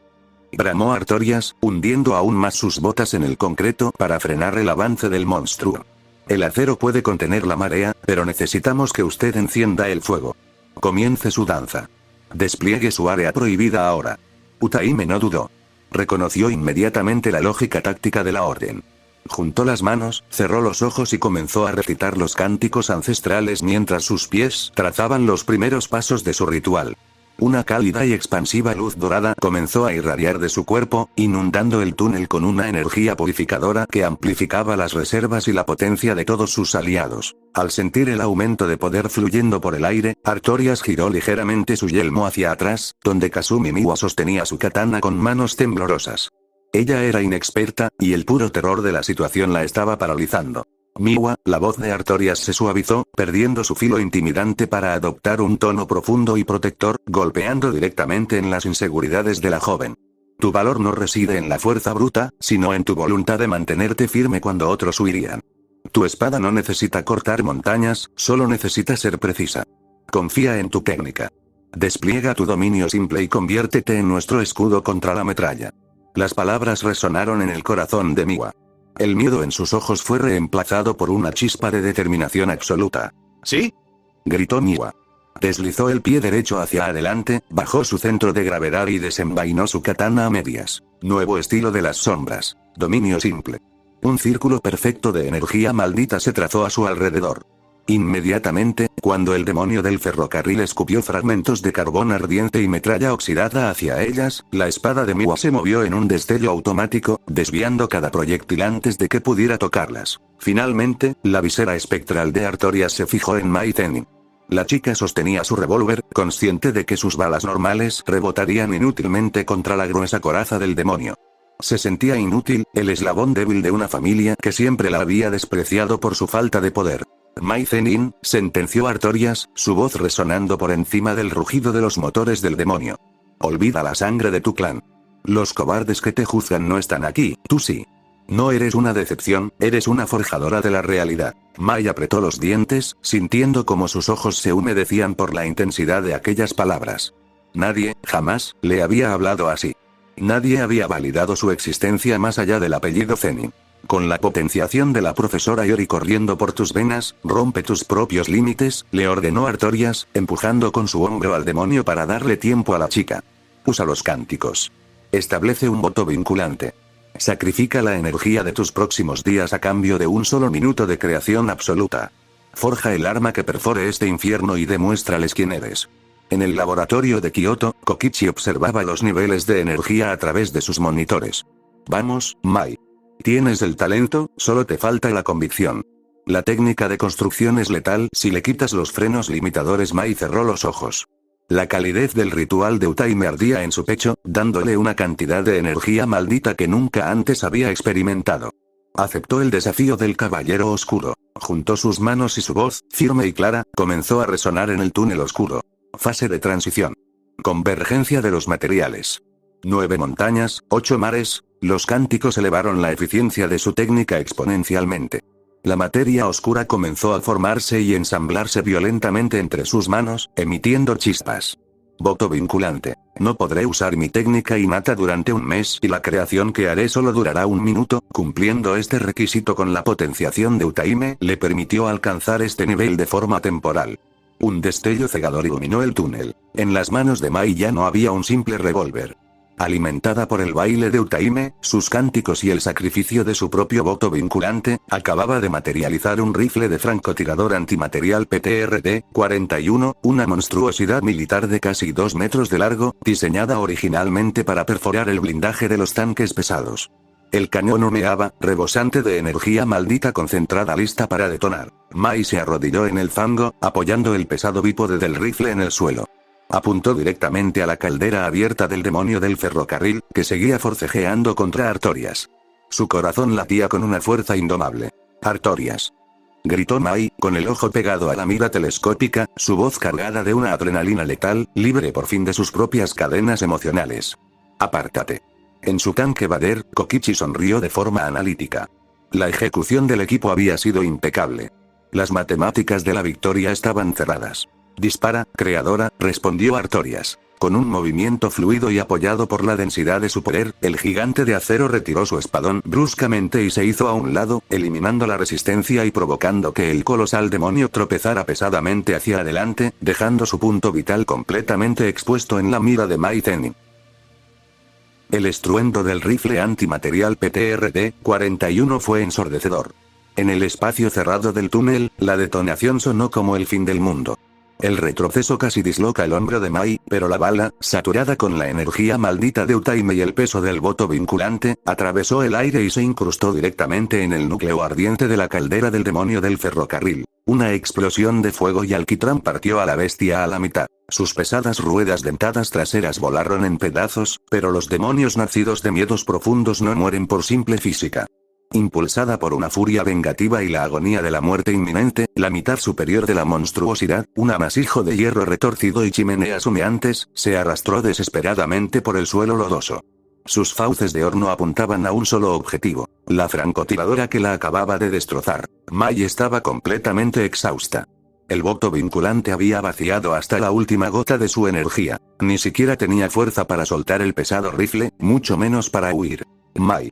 S1: bramó Artorias, hundiendo aún más sus botas en el concreto para frenar el avance del monstruo. «El acero puede contener la marea, pero necesitamos que usted encienda el fuego. Comience su danza. Despliegue su área prohibida ahora». Utaime no dudó. Reconoció inmediatamente la lógica táctica de la orden. Juntó las manos, cerró los ojos y comenzó a recitar los cánticos ancestrales mientras sus pies trazaban los primeros pasos de su ritual. Una cálida y expansiva luz dorada comenzó a irradiar de su cuerpo, inundando el túnel con una energía purificadora que amplificaba las reservas y la potencia de todos sus aliados. Al sentir el aumento de poder fluyendo por el aire, Artorias giró ligeramente su yelmo hacia atrás, donde Kazumi Miwa sostenía su katana con manos temblorosas. Ella era inexperta, y el puro terror de la situación la estaba paralizando. Miwa, la voz de Artorias se suavizó, perdiendo su filo intimidante para adoptar un tono profundo y protector, golpeando directamente en las inseguridades de la joven. Tu valor no reside en la fuerza bruta, sino en tu voluntad de mantenerte firme cuando otros huirían. Tu espada no necesita cortar montañas, solo necesita ser precisa. Confía en tu técnica. Despliega tu dominio simple y conviértete en nuestro escudo contra la metralla. Las palabras resonaron en el corazón de Miwa. El miedo en sus ojos fue reemplazado por una chispa de determinación absoluta. ¿Sí? Gritó Miwa. Deslizó el pie derecho hacia adelante, bajó su centro de gravedad y desenvainó su katana a medias. Nuevo estilo de las sombras. Dominio simple. Un círculo perfecto de energía maldita se trazó a su alrededor. Inmediatamente, cuando el demonio del ferrocarril escupió fragmentos de carbón ardiente y metralla oxidada hacia ellas, la espada de Miwa se movió en un destello automático, desviando cada proyectil antes de que pudiera tocarlas. Finalmente, la visera espectral de Artorias se fijó en Mai Zenin. La chica sostenía su revólver, consciente de que sus balas normales rebotarían inútilmente contra la gruesa coraza del demonio. Se sentía inútil, el eslabón débil de una familia que siempre la había despreciado por su falta de poder. Mai Zenin, sentenció Artorias, su voz resonando por encima del rugido de los motores del demonio. Olvida la sangre de tu clan. Los cobardes que te juzgan no están aquí, tú sí. No eres una decepción, eres una forjadora de la realidad. Mai apretó los dientes, sintiendo como sus ojos se humedecían por la intensidad de aquellas palabras. Nadie, jamás, le había hablado así. Nadie había validado su existencia más allá del apellido Zenin. Con la potenciación de la profesora Yori corriendo por tus venas, rompe tus propios límites, le ordenó Artorias, empujando con su hombro al demonio para darle tiempo a la chica. Usa los cánticos. Establece un voto vinculante. Sacrifica la energía de tus próximos días a cambio de un solo minuto de creación absoluta. Forja el arma que perfore este infierno y demuéstrales quién eres. En el laboratorio de Kioto, Kokichi observaba los niveles de energía a través de sus monitores. Vamos, Mai. Tienes el talento, solo te falta la convicción. La técnica de construcción es letal si le quitas los frenos limitadores. Mai cerró los ojos. La calidez del ritual de Utaime ardía en su pecho, dándole una cantidad de energía maldita que nunca antes había experimentado. Aceptó el desafío del caballero oscuro. Juntó sus manos y su voz, firme y clara, comenzó a resonar en el túnel oscuro. Fase de transición. Convergencia de los materiales. 9 montañas, 8 mares. Los cánticos elevaron la eficiencia de su técnica exponencialmente. La materia oscura comenzó a formarse y ensamblarse violentamente entre sus manos, emitiendo chispas. Voto vinculante. No podré usar mi técnica innata durante un mes y la creación que haré solo durará un minuto. Cumpliendo este requisito con la potenciación de Utaime, le permitió alcanzar este nivel de forma temporal. Un destello cegador iluminó el túnel. En las manos de Mai ya no había un simple revólver. Alimentada por el baile de Utaime, sus cánticos y el sacrificio de su propio voto vinculante, acababa de materializar un rifle de francotirador antimaterial PTRD-41, una monstruosidad militar de casi 2 metros de largo, diseñada originalmente para perforar el blindaje de los tanques pesados. El cañón humeaba, rebosante de energía maldita concentrada lista para detonar. Mai se arrodilló en el fango, apoyando el pesado bípode del rifle en el suelo. Apuntó directamente a la caldera abierta del demonio del ferrocarril, que seguía forcejeando contra Artorias. Su corazón latía con una fuerza indomable. «Artorias», gritó Mai, con el ojo pegado a la mira telescópica, su voz cargada de una adrenalina letal, libre por fin de sus propias cadenas emocionales. «Apártate». En su tanque Vader, Kokichi sonrió de forma analítica. La ejecución del equipo había sido impecable. Las matemáticas de la victoria estaban cerradas. «Dispara, creadora», respondió Artorias. Con un movimiento fluido y apoyado por la densidad de su poder, el gigante de acero retiró su espadón bruscamente y se hizo a un lado, eliminando la resistencia y provocando que el colosal demonio tropezara pesadamente hacia adelante, dejando su punto vital completamente expuesto en la mira de Mai Zenin. El estruendo del rifle antimaterial PTRD-41 fue ensordecedor. En el espacio cerrado del túnel, la detonación sonó como el fin del mundo. El retroceso casi disloca el hombro de Mai, pero la bala, saturada con la energía maldita de Utaime y el peso del voto vinculante, atravesó el aire y se incrustó directamente en el núcleo ardiente de la caldera del demonio del ferrocarril. Una explosión de fuego y alquitrán partió a la bestia a la mitad. Sus pesadas ruedas dentadas traseras volaron en pedazos, pero los demonios nacidos de miedos profundos no mueren por simple física. Impulsada por una furia vengativa y la agonía de la muerte inminente, la mitad superior de la monstruosidad, un amasijo de hierro retorcido y chimeneas humeantes, se arrastró desesperadamente por el suelo lodoso. Sus fauces de horno apuntaban a un solo objetivo: la francotiradora que la acababa de destrozar. Mai estaba completamente exhausta. El voto vinculante había vaciado hasta la última gota de su energía. Ni siquiera tenía fuerza para soltar el pesado rifle, mucho menos para huir. Mai.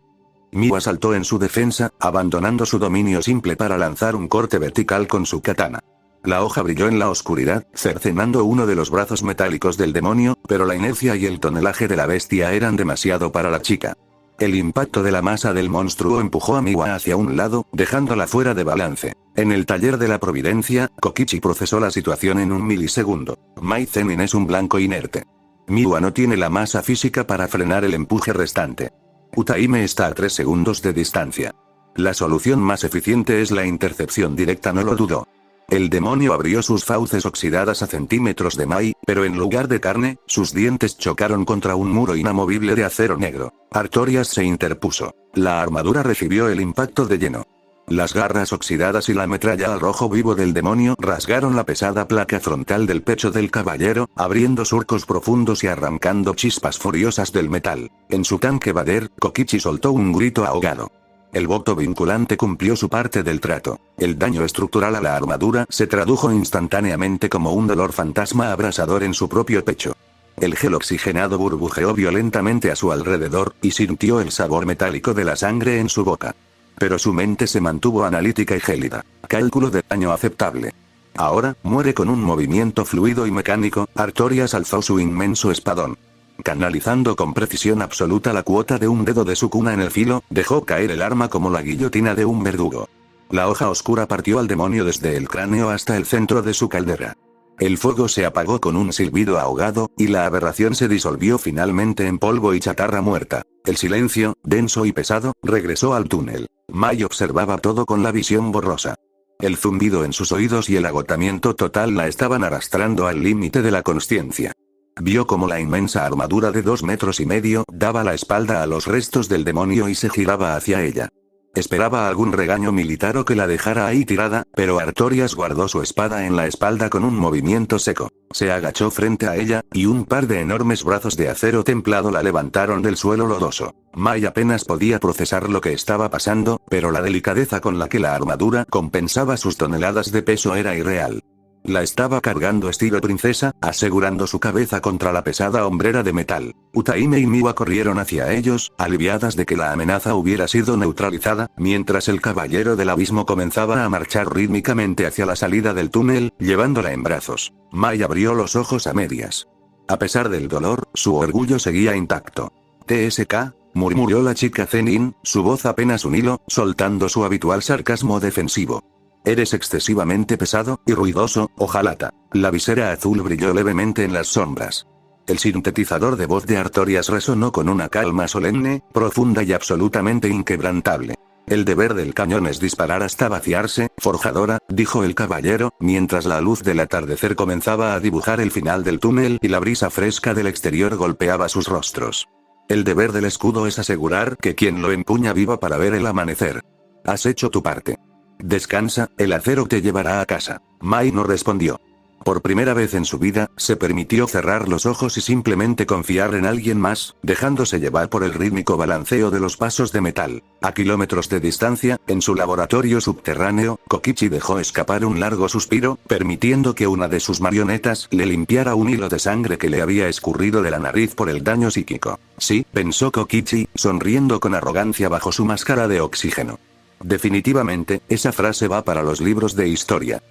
S1: Miwa saltó en su defensa, abandonando su dominio simple para lanzar un corte vertical con su katana. La hoja brilló en la oscuridad, cercenando uno de los brazos metálicos del demonio, pero la inercia y el tonelaje de la bestia eran demasiado para la chica. El impacto de la masa del monstruo empujó a Miwa hacia un lado, dejándola fuera de balance. En el taller de la providencia, Kokichi procesó la situación en un milisegundo. Mai Zenin es un blanco inerte. Miwa no tiene la masa física para frenar el empuje restante. Utaime está a 3 segundos de distancia. La solución más eficiente es la intercepción directa, no lo dudó. El demonio abrió sus fauces oxidadas a centímetros de Mai, pero en lugar de carne, sus dientes chocaron contra un muro inamovible de acero negro. Artorias se interpuso. La armadura recibió el impacto de lleno. Las garras oxidadas y la metralla al rojo vivo del demonio rasgaron la pesada placa frontal del pecho del caballero, abriendo surcos profundos y arrancando chispas furiosas del metal. En su tanque Vader, Kokichi soltó un grito ahogado. El voto vinculante cumplió su parte del trato. El daño estructural a la armadura se tradujo instantáneamente como un dolor fantasma abrasador en su propio pecho. El gel oxigenado burbujeó violentamente a su alrededor, y sintió el sabor metálico de la sangre en su boca. Pero su mente se mantuvo analítica y gélida. Cálculo de daño aceptable. Ahora, muere con un movimiento fluido y mecánico. Artorias alzó su inmenso espadón. Canalizando con precisión absoluta la cuota de un dedo de su cuna en el filo, dejó caer el arma como la guillotina de un verdugo. La hoja oscura partió al demonio desde el cráneo hasta el centro de su caldera. El fuego se apagó con un silbido ahogado, y la aberración se disolvió finalmente en polvo y chatarra muerta. El silencio, denso y pesado, regresó al túnel. Mai observaba todo con la visión borrosa. El zumbido en sus oídos y el agotamiento total la estaban arrastrando al límite de la consciencia. Vio como la inmensa armadura de 2,5 metros daba la espalda a los restos del demonio y se giraba hacia ella. Esperaba algún regaño militar o que la dejara ahí tirada, pero Artorias guardó su espada en la espalda con un movimiento seco. Se agachó frente a ella, y un par de enormes brazos de acero templado la levantaron del suelo lodoso. Mai apenas podía procesar lo que estaba pasando, pero la delicadeza con la que la armadura compensaba sus toneladas de peso era irreal. La estaba cargando estilo princesa, asegurando su cabeza contra la pesada hombrera de metal. Utaime y Miwa corrieron hacia ellos, aliviadas de que la amenaza hubiera sido neutralizada, mientras el caballero del abismo comenzaba a marchar rítmicamente hacia la salida del túnel, llevándola en brazos. Mai abrió los ojos a medias. A pesar del dolor, su orgullo seguía intacto. «TSK», murmuró la chica Zenin, su voz apenas un hilo, soltando su habitual sarcasmo defensivo. «Eres excesivamente pesado y ruidoso, ojalata». La visera azul brilló levemente en las sombras. El sintetizador de voz de Artorias resonó con una calma solemne, profunda y absolutamente inquebrantable. «El deber del cañón es disparar hasta vaciarse, forjadora», dijo el caballero, mientras la luz del atardecer comenzaba a dibujar el final del túnel y la brisa fresca del exterior golpeaba sus rostros. «El deber del escudo es asegurar que quien lo empuña viva para ver el amanecer. Has hecho tu parte. Descansa, el acero te llevará a casa». Mai no respondió. Por primera vez en su vida, se permitió cerrar los ojos y simplemente confiar en alguien más, dejándose llevar por el rítmico balanceo de los pasos de metal. A kilómetros de distancia, en su laboratorio subterráneo, Kokichi dejó escapar un largo suspiro, permitiendo que una de sus marionetas le limpiara un hilo de sangre que le había escurrido de la nariz por el daño psíquico. Sí, pensó Kokichi, sonriendo con arrogancia bajo su máscara de oxígeno. Definitivamente, esa frase va para los libros de historia.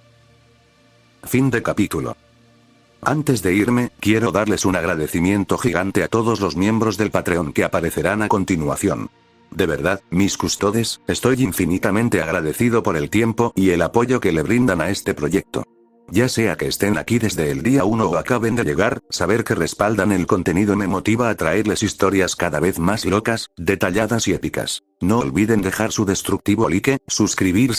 S1: Fin de capítulo. Antes de irme, quiero darles un agradecimiento gigante a todos los miembros del Patreon que aparecerán a continuación. De verdad, mis custodes, estoy infinitamente agradecido por el tiempo y el apoyo que le brindan a este proyecto. Ya sea que estén aquí desde el día 1 o acaben de llegar, saber que respaldan el contenido me motiva a traerles historias cada vez más locas, detalladas y épicas. No olviden dejar su destructivo like, suscribirse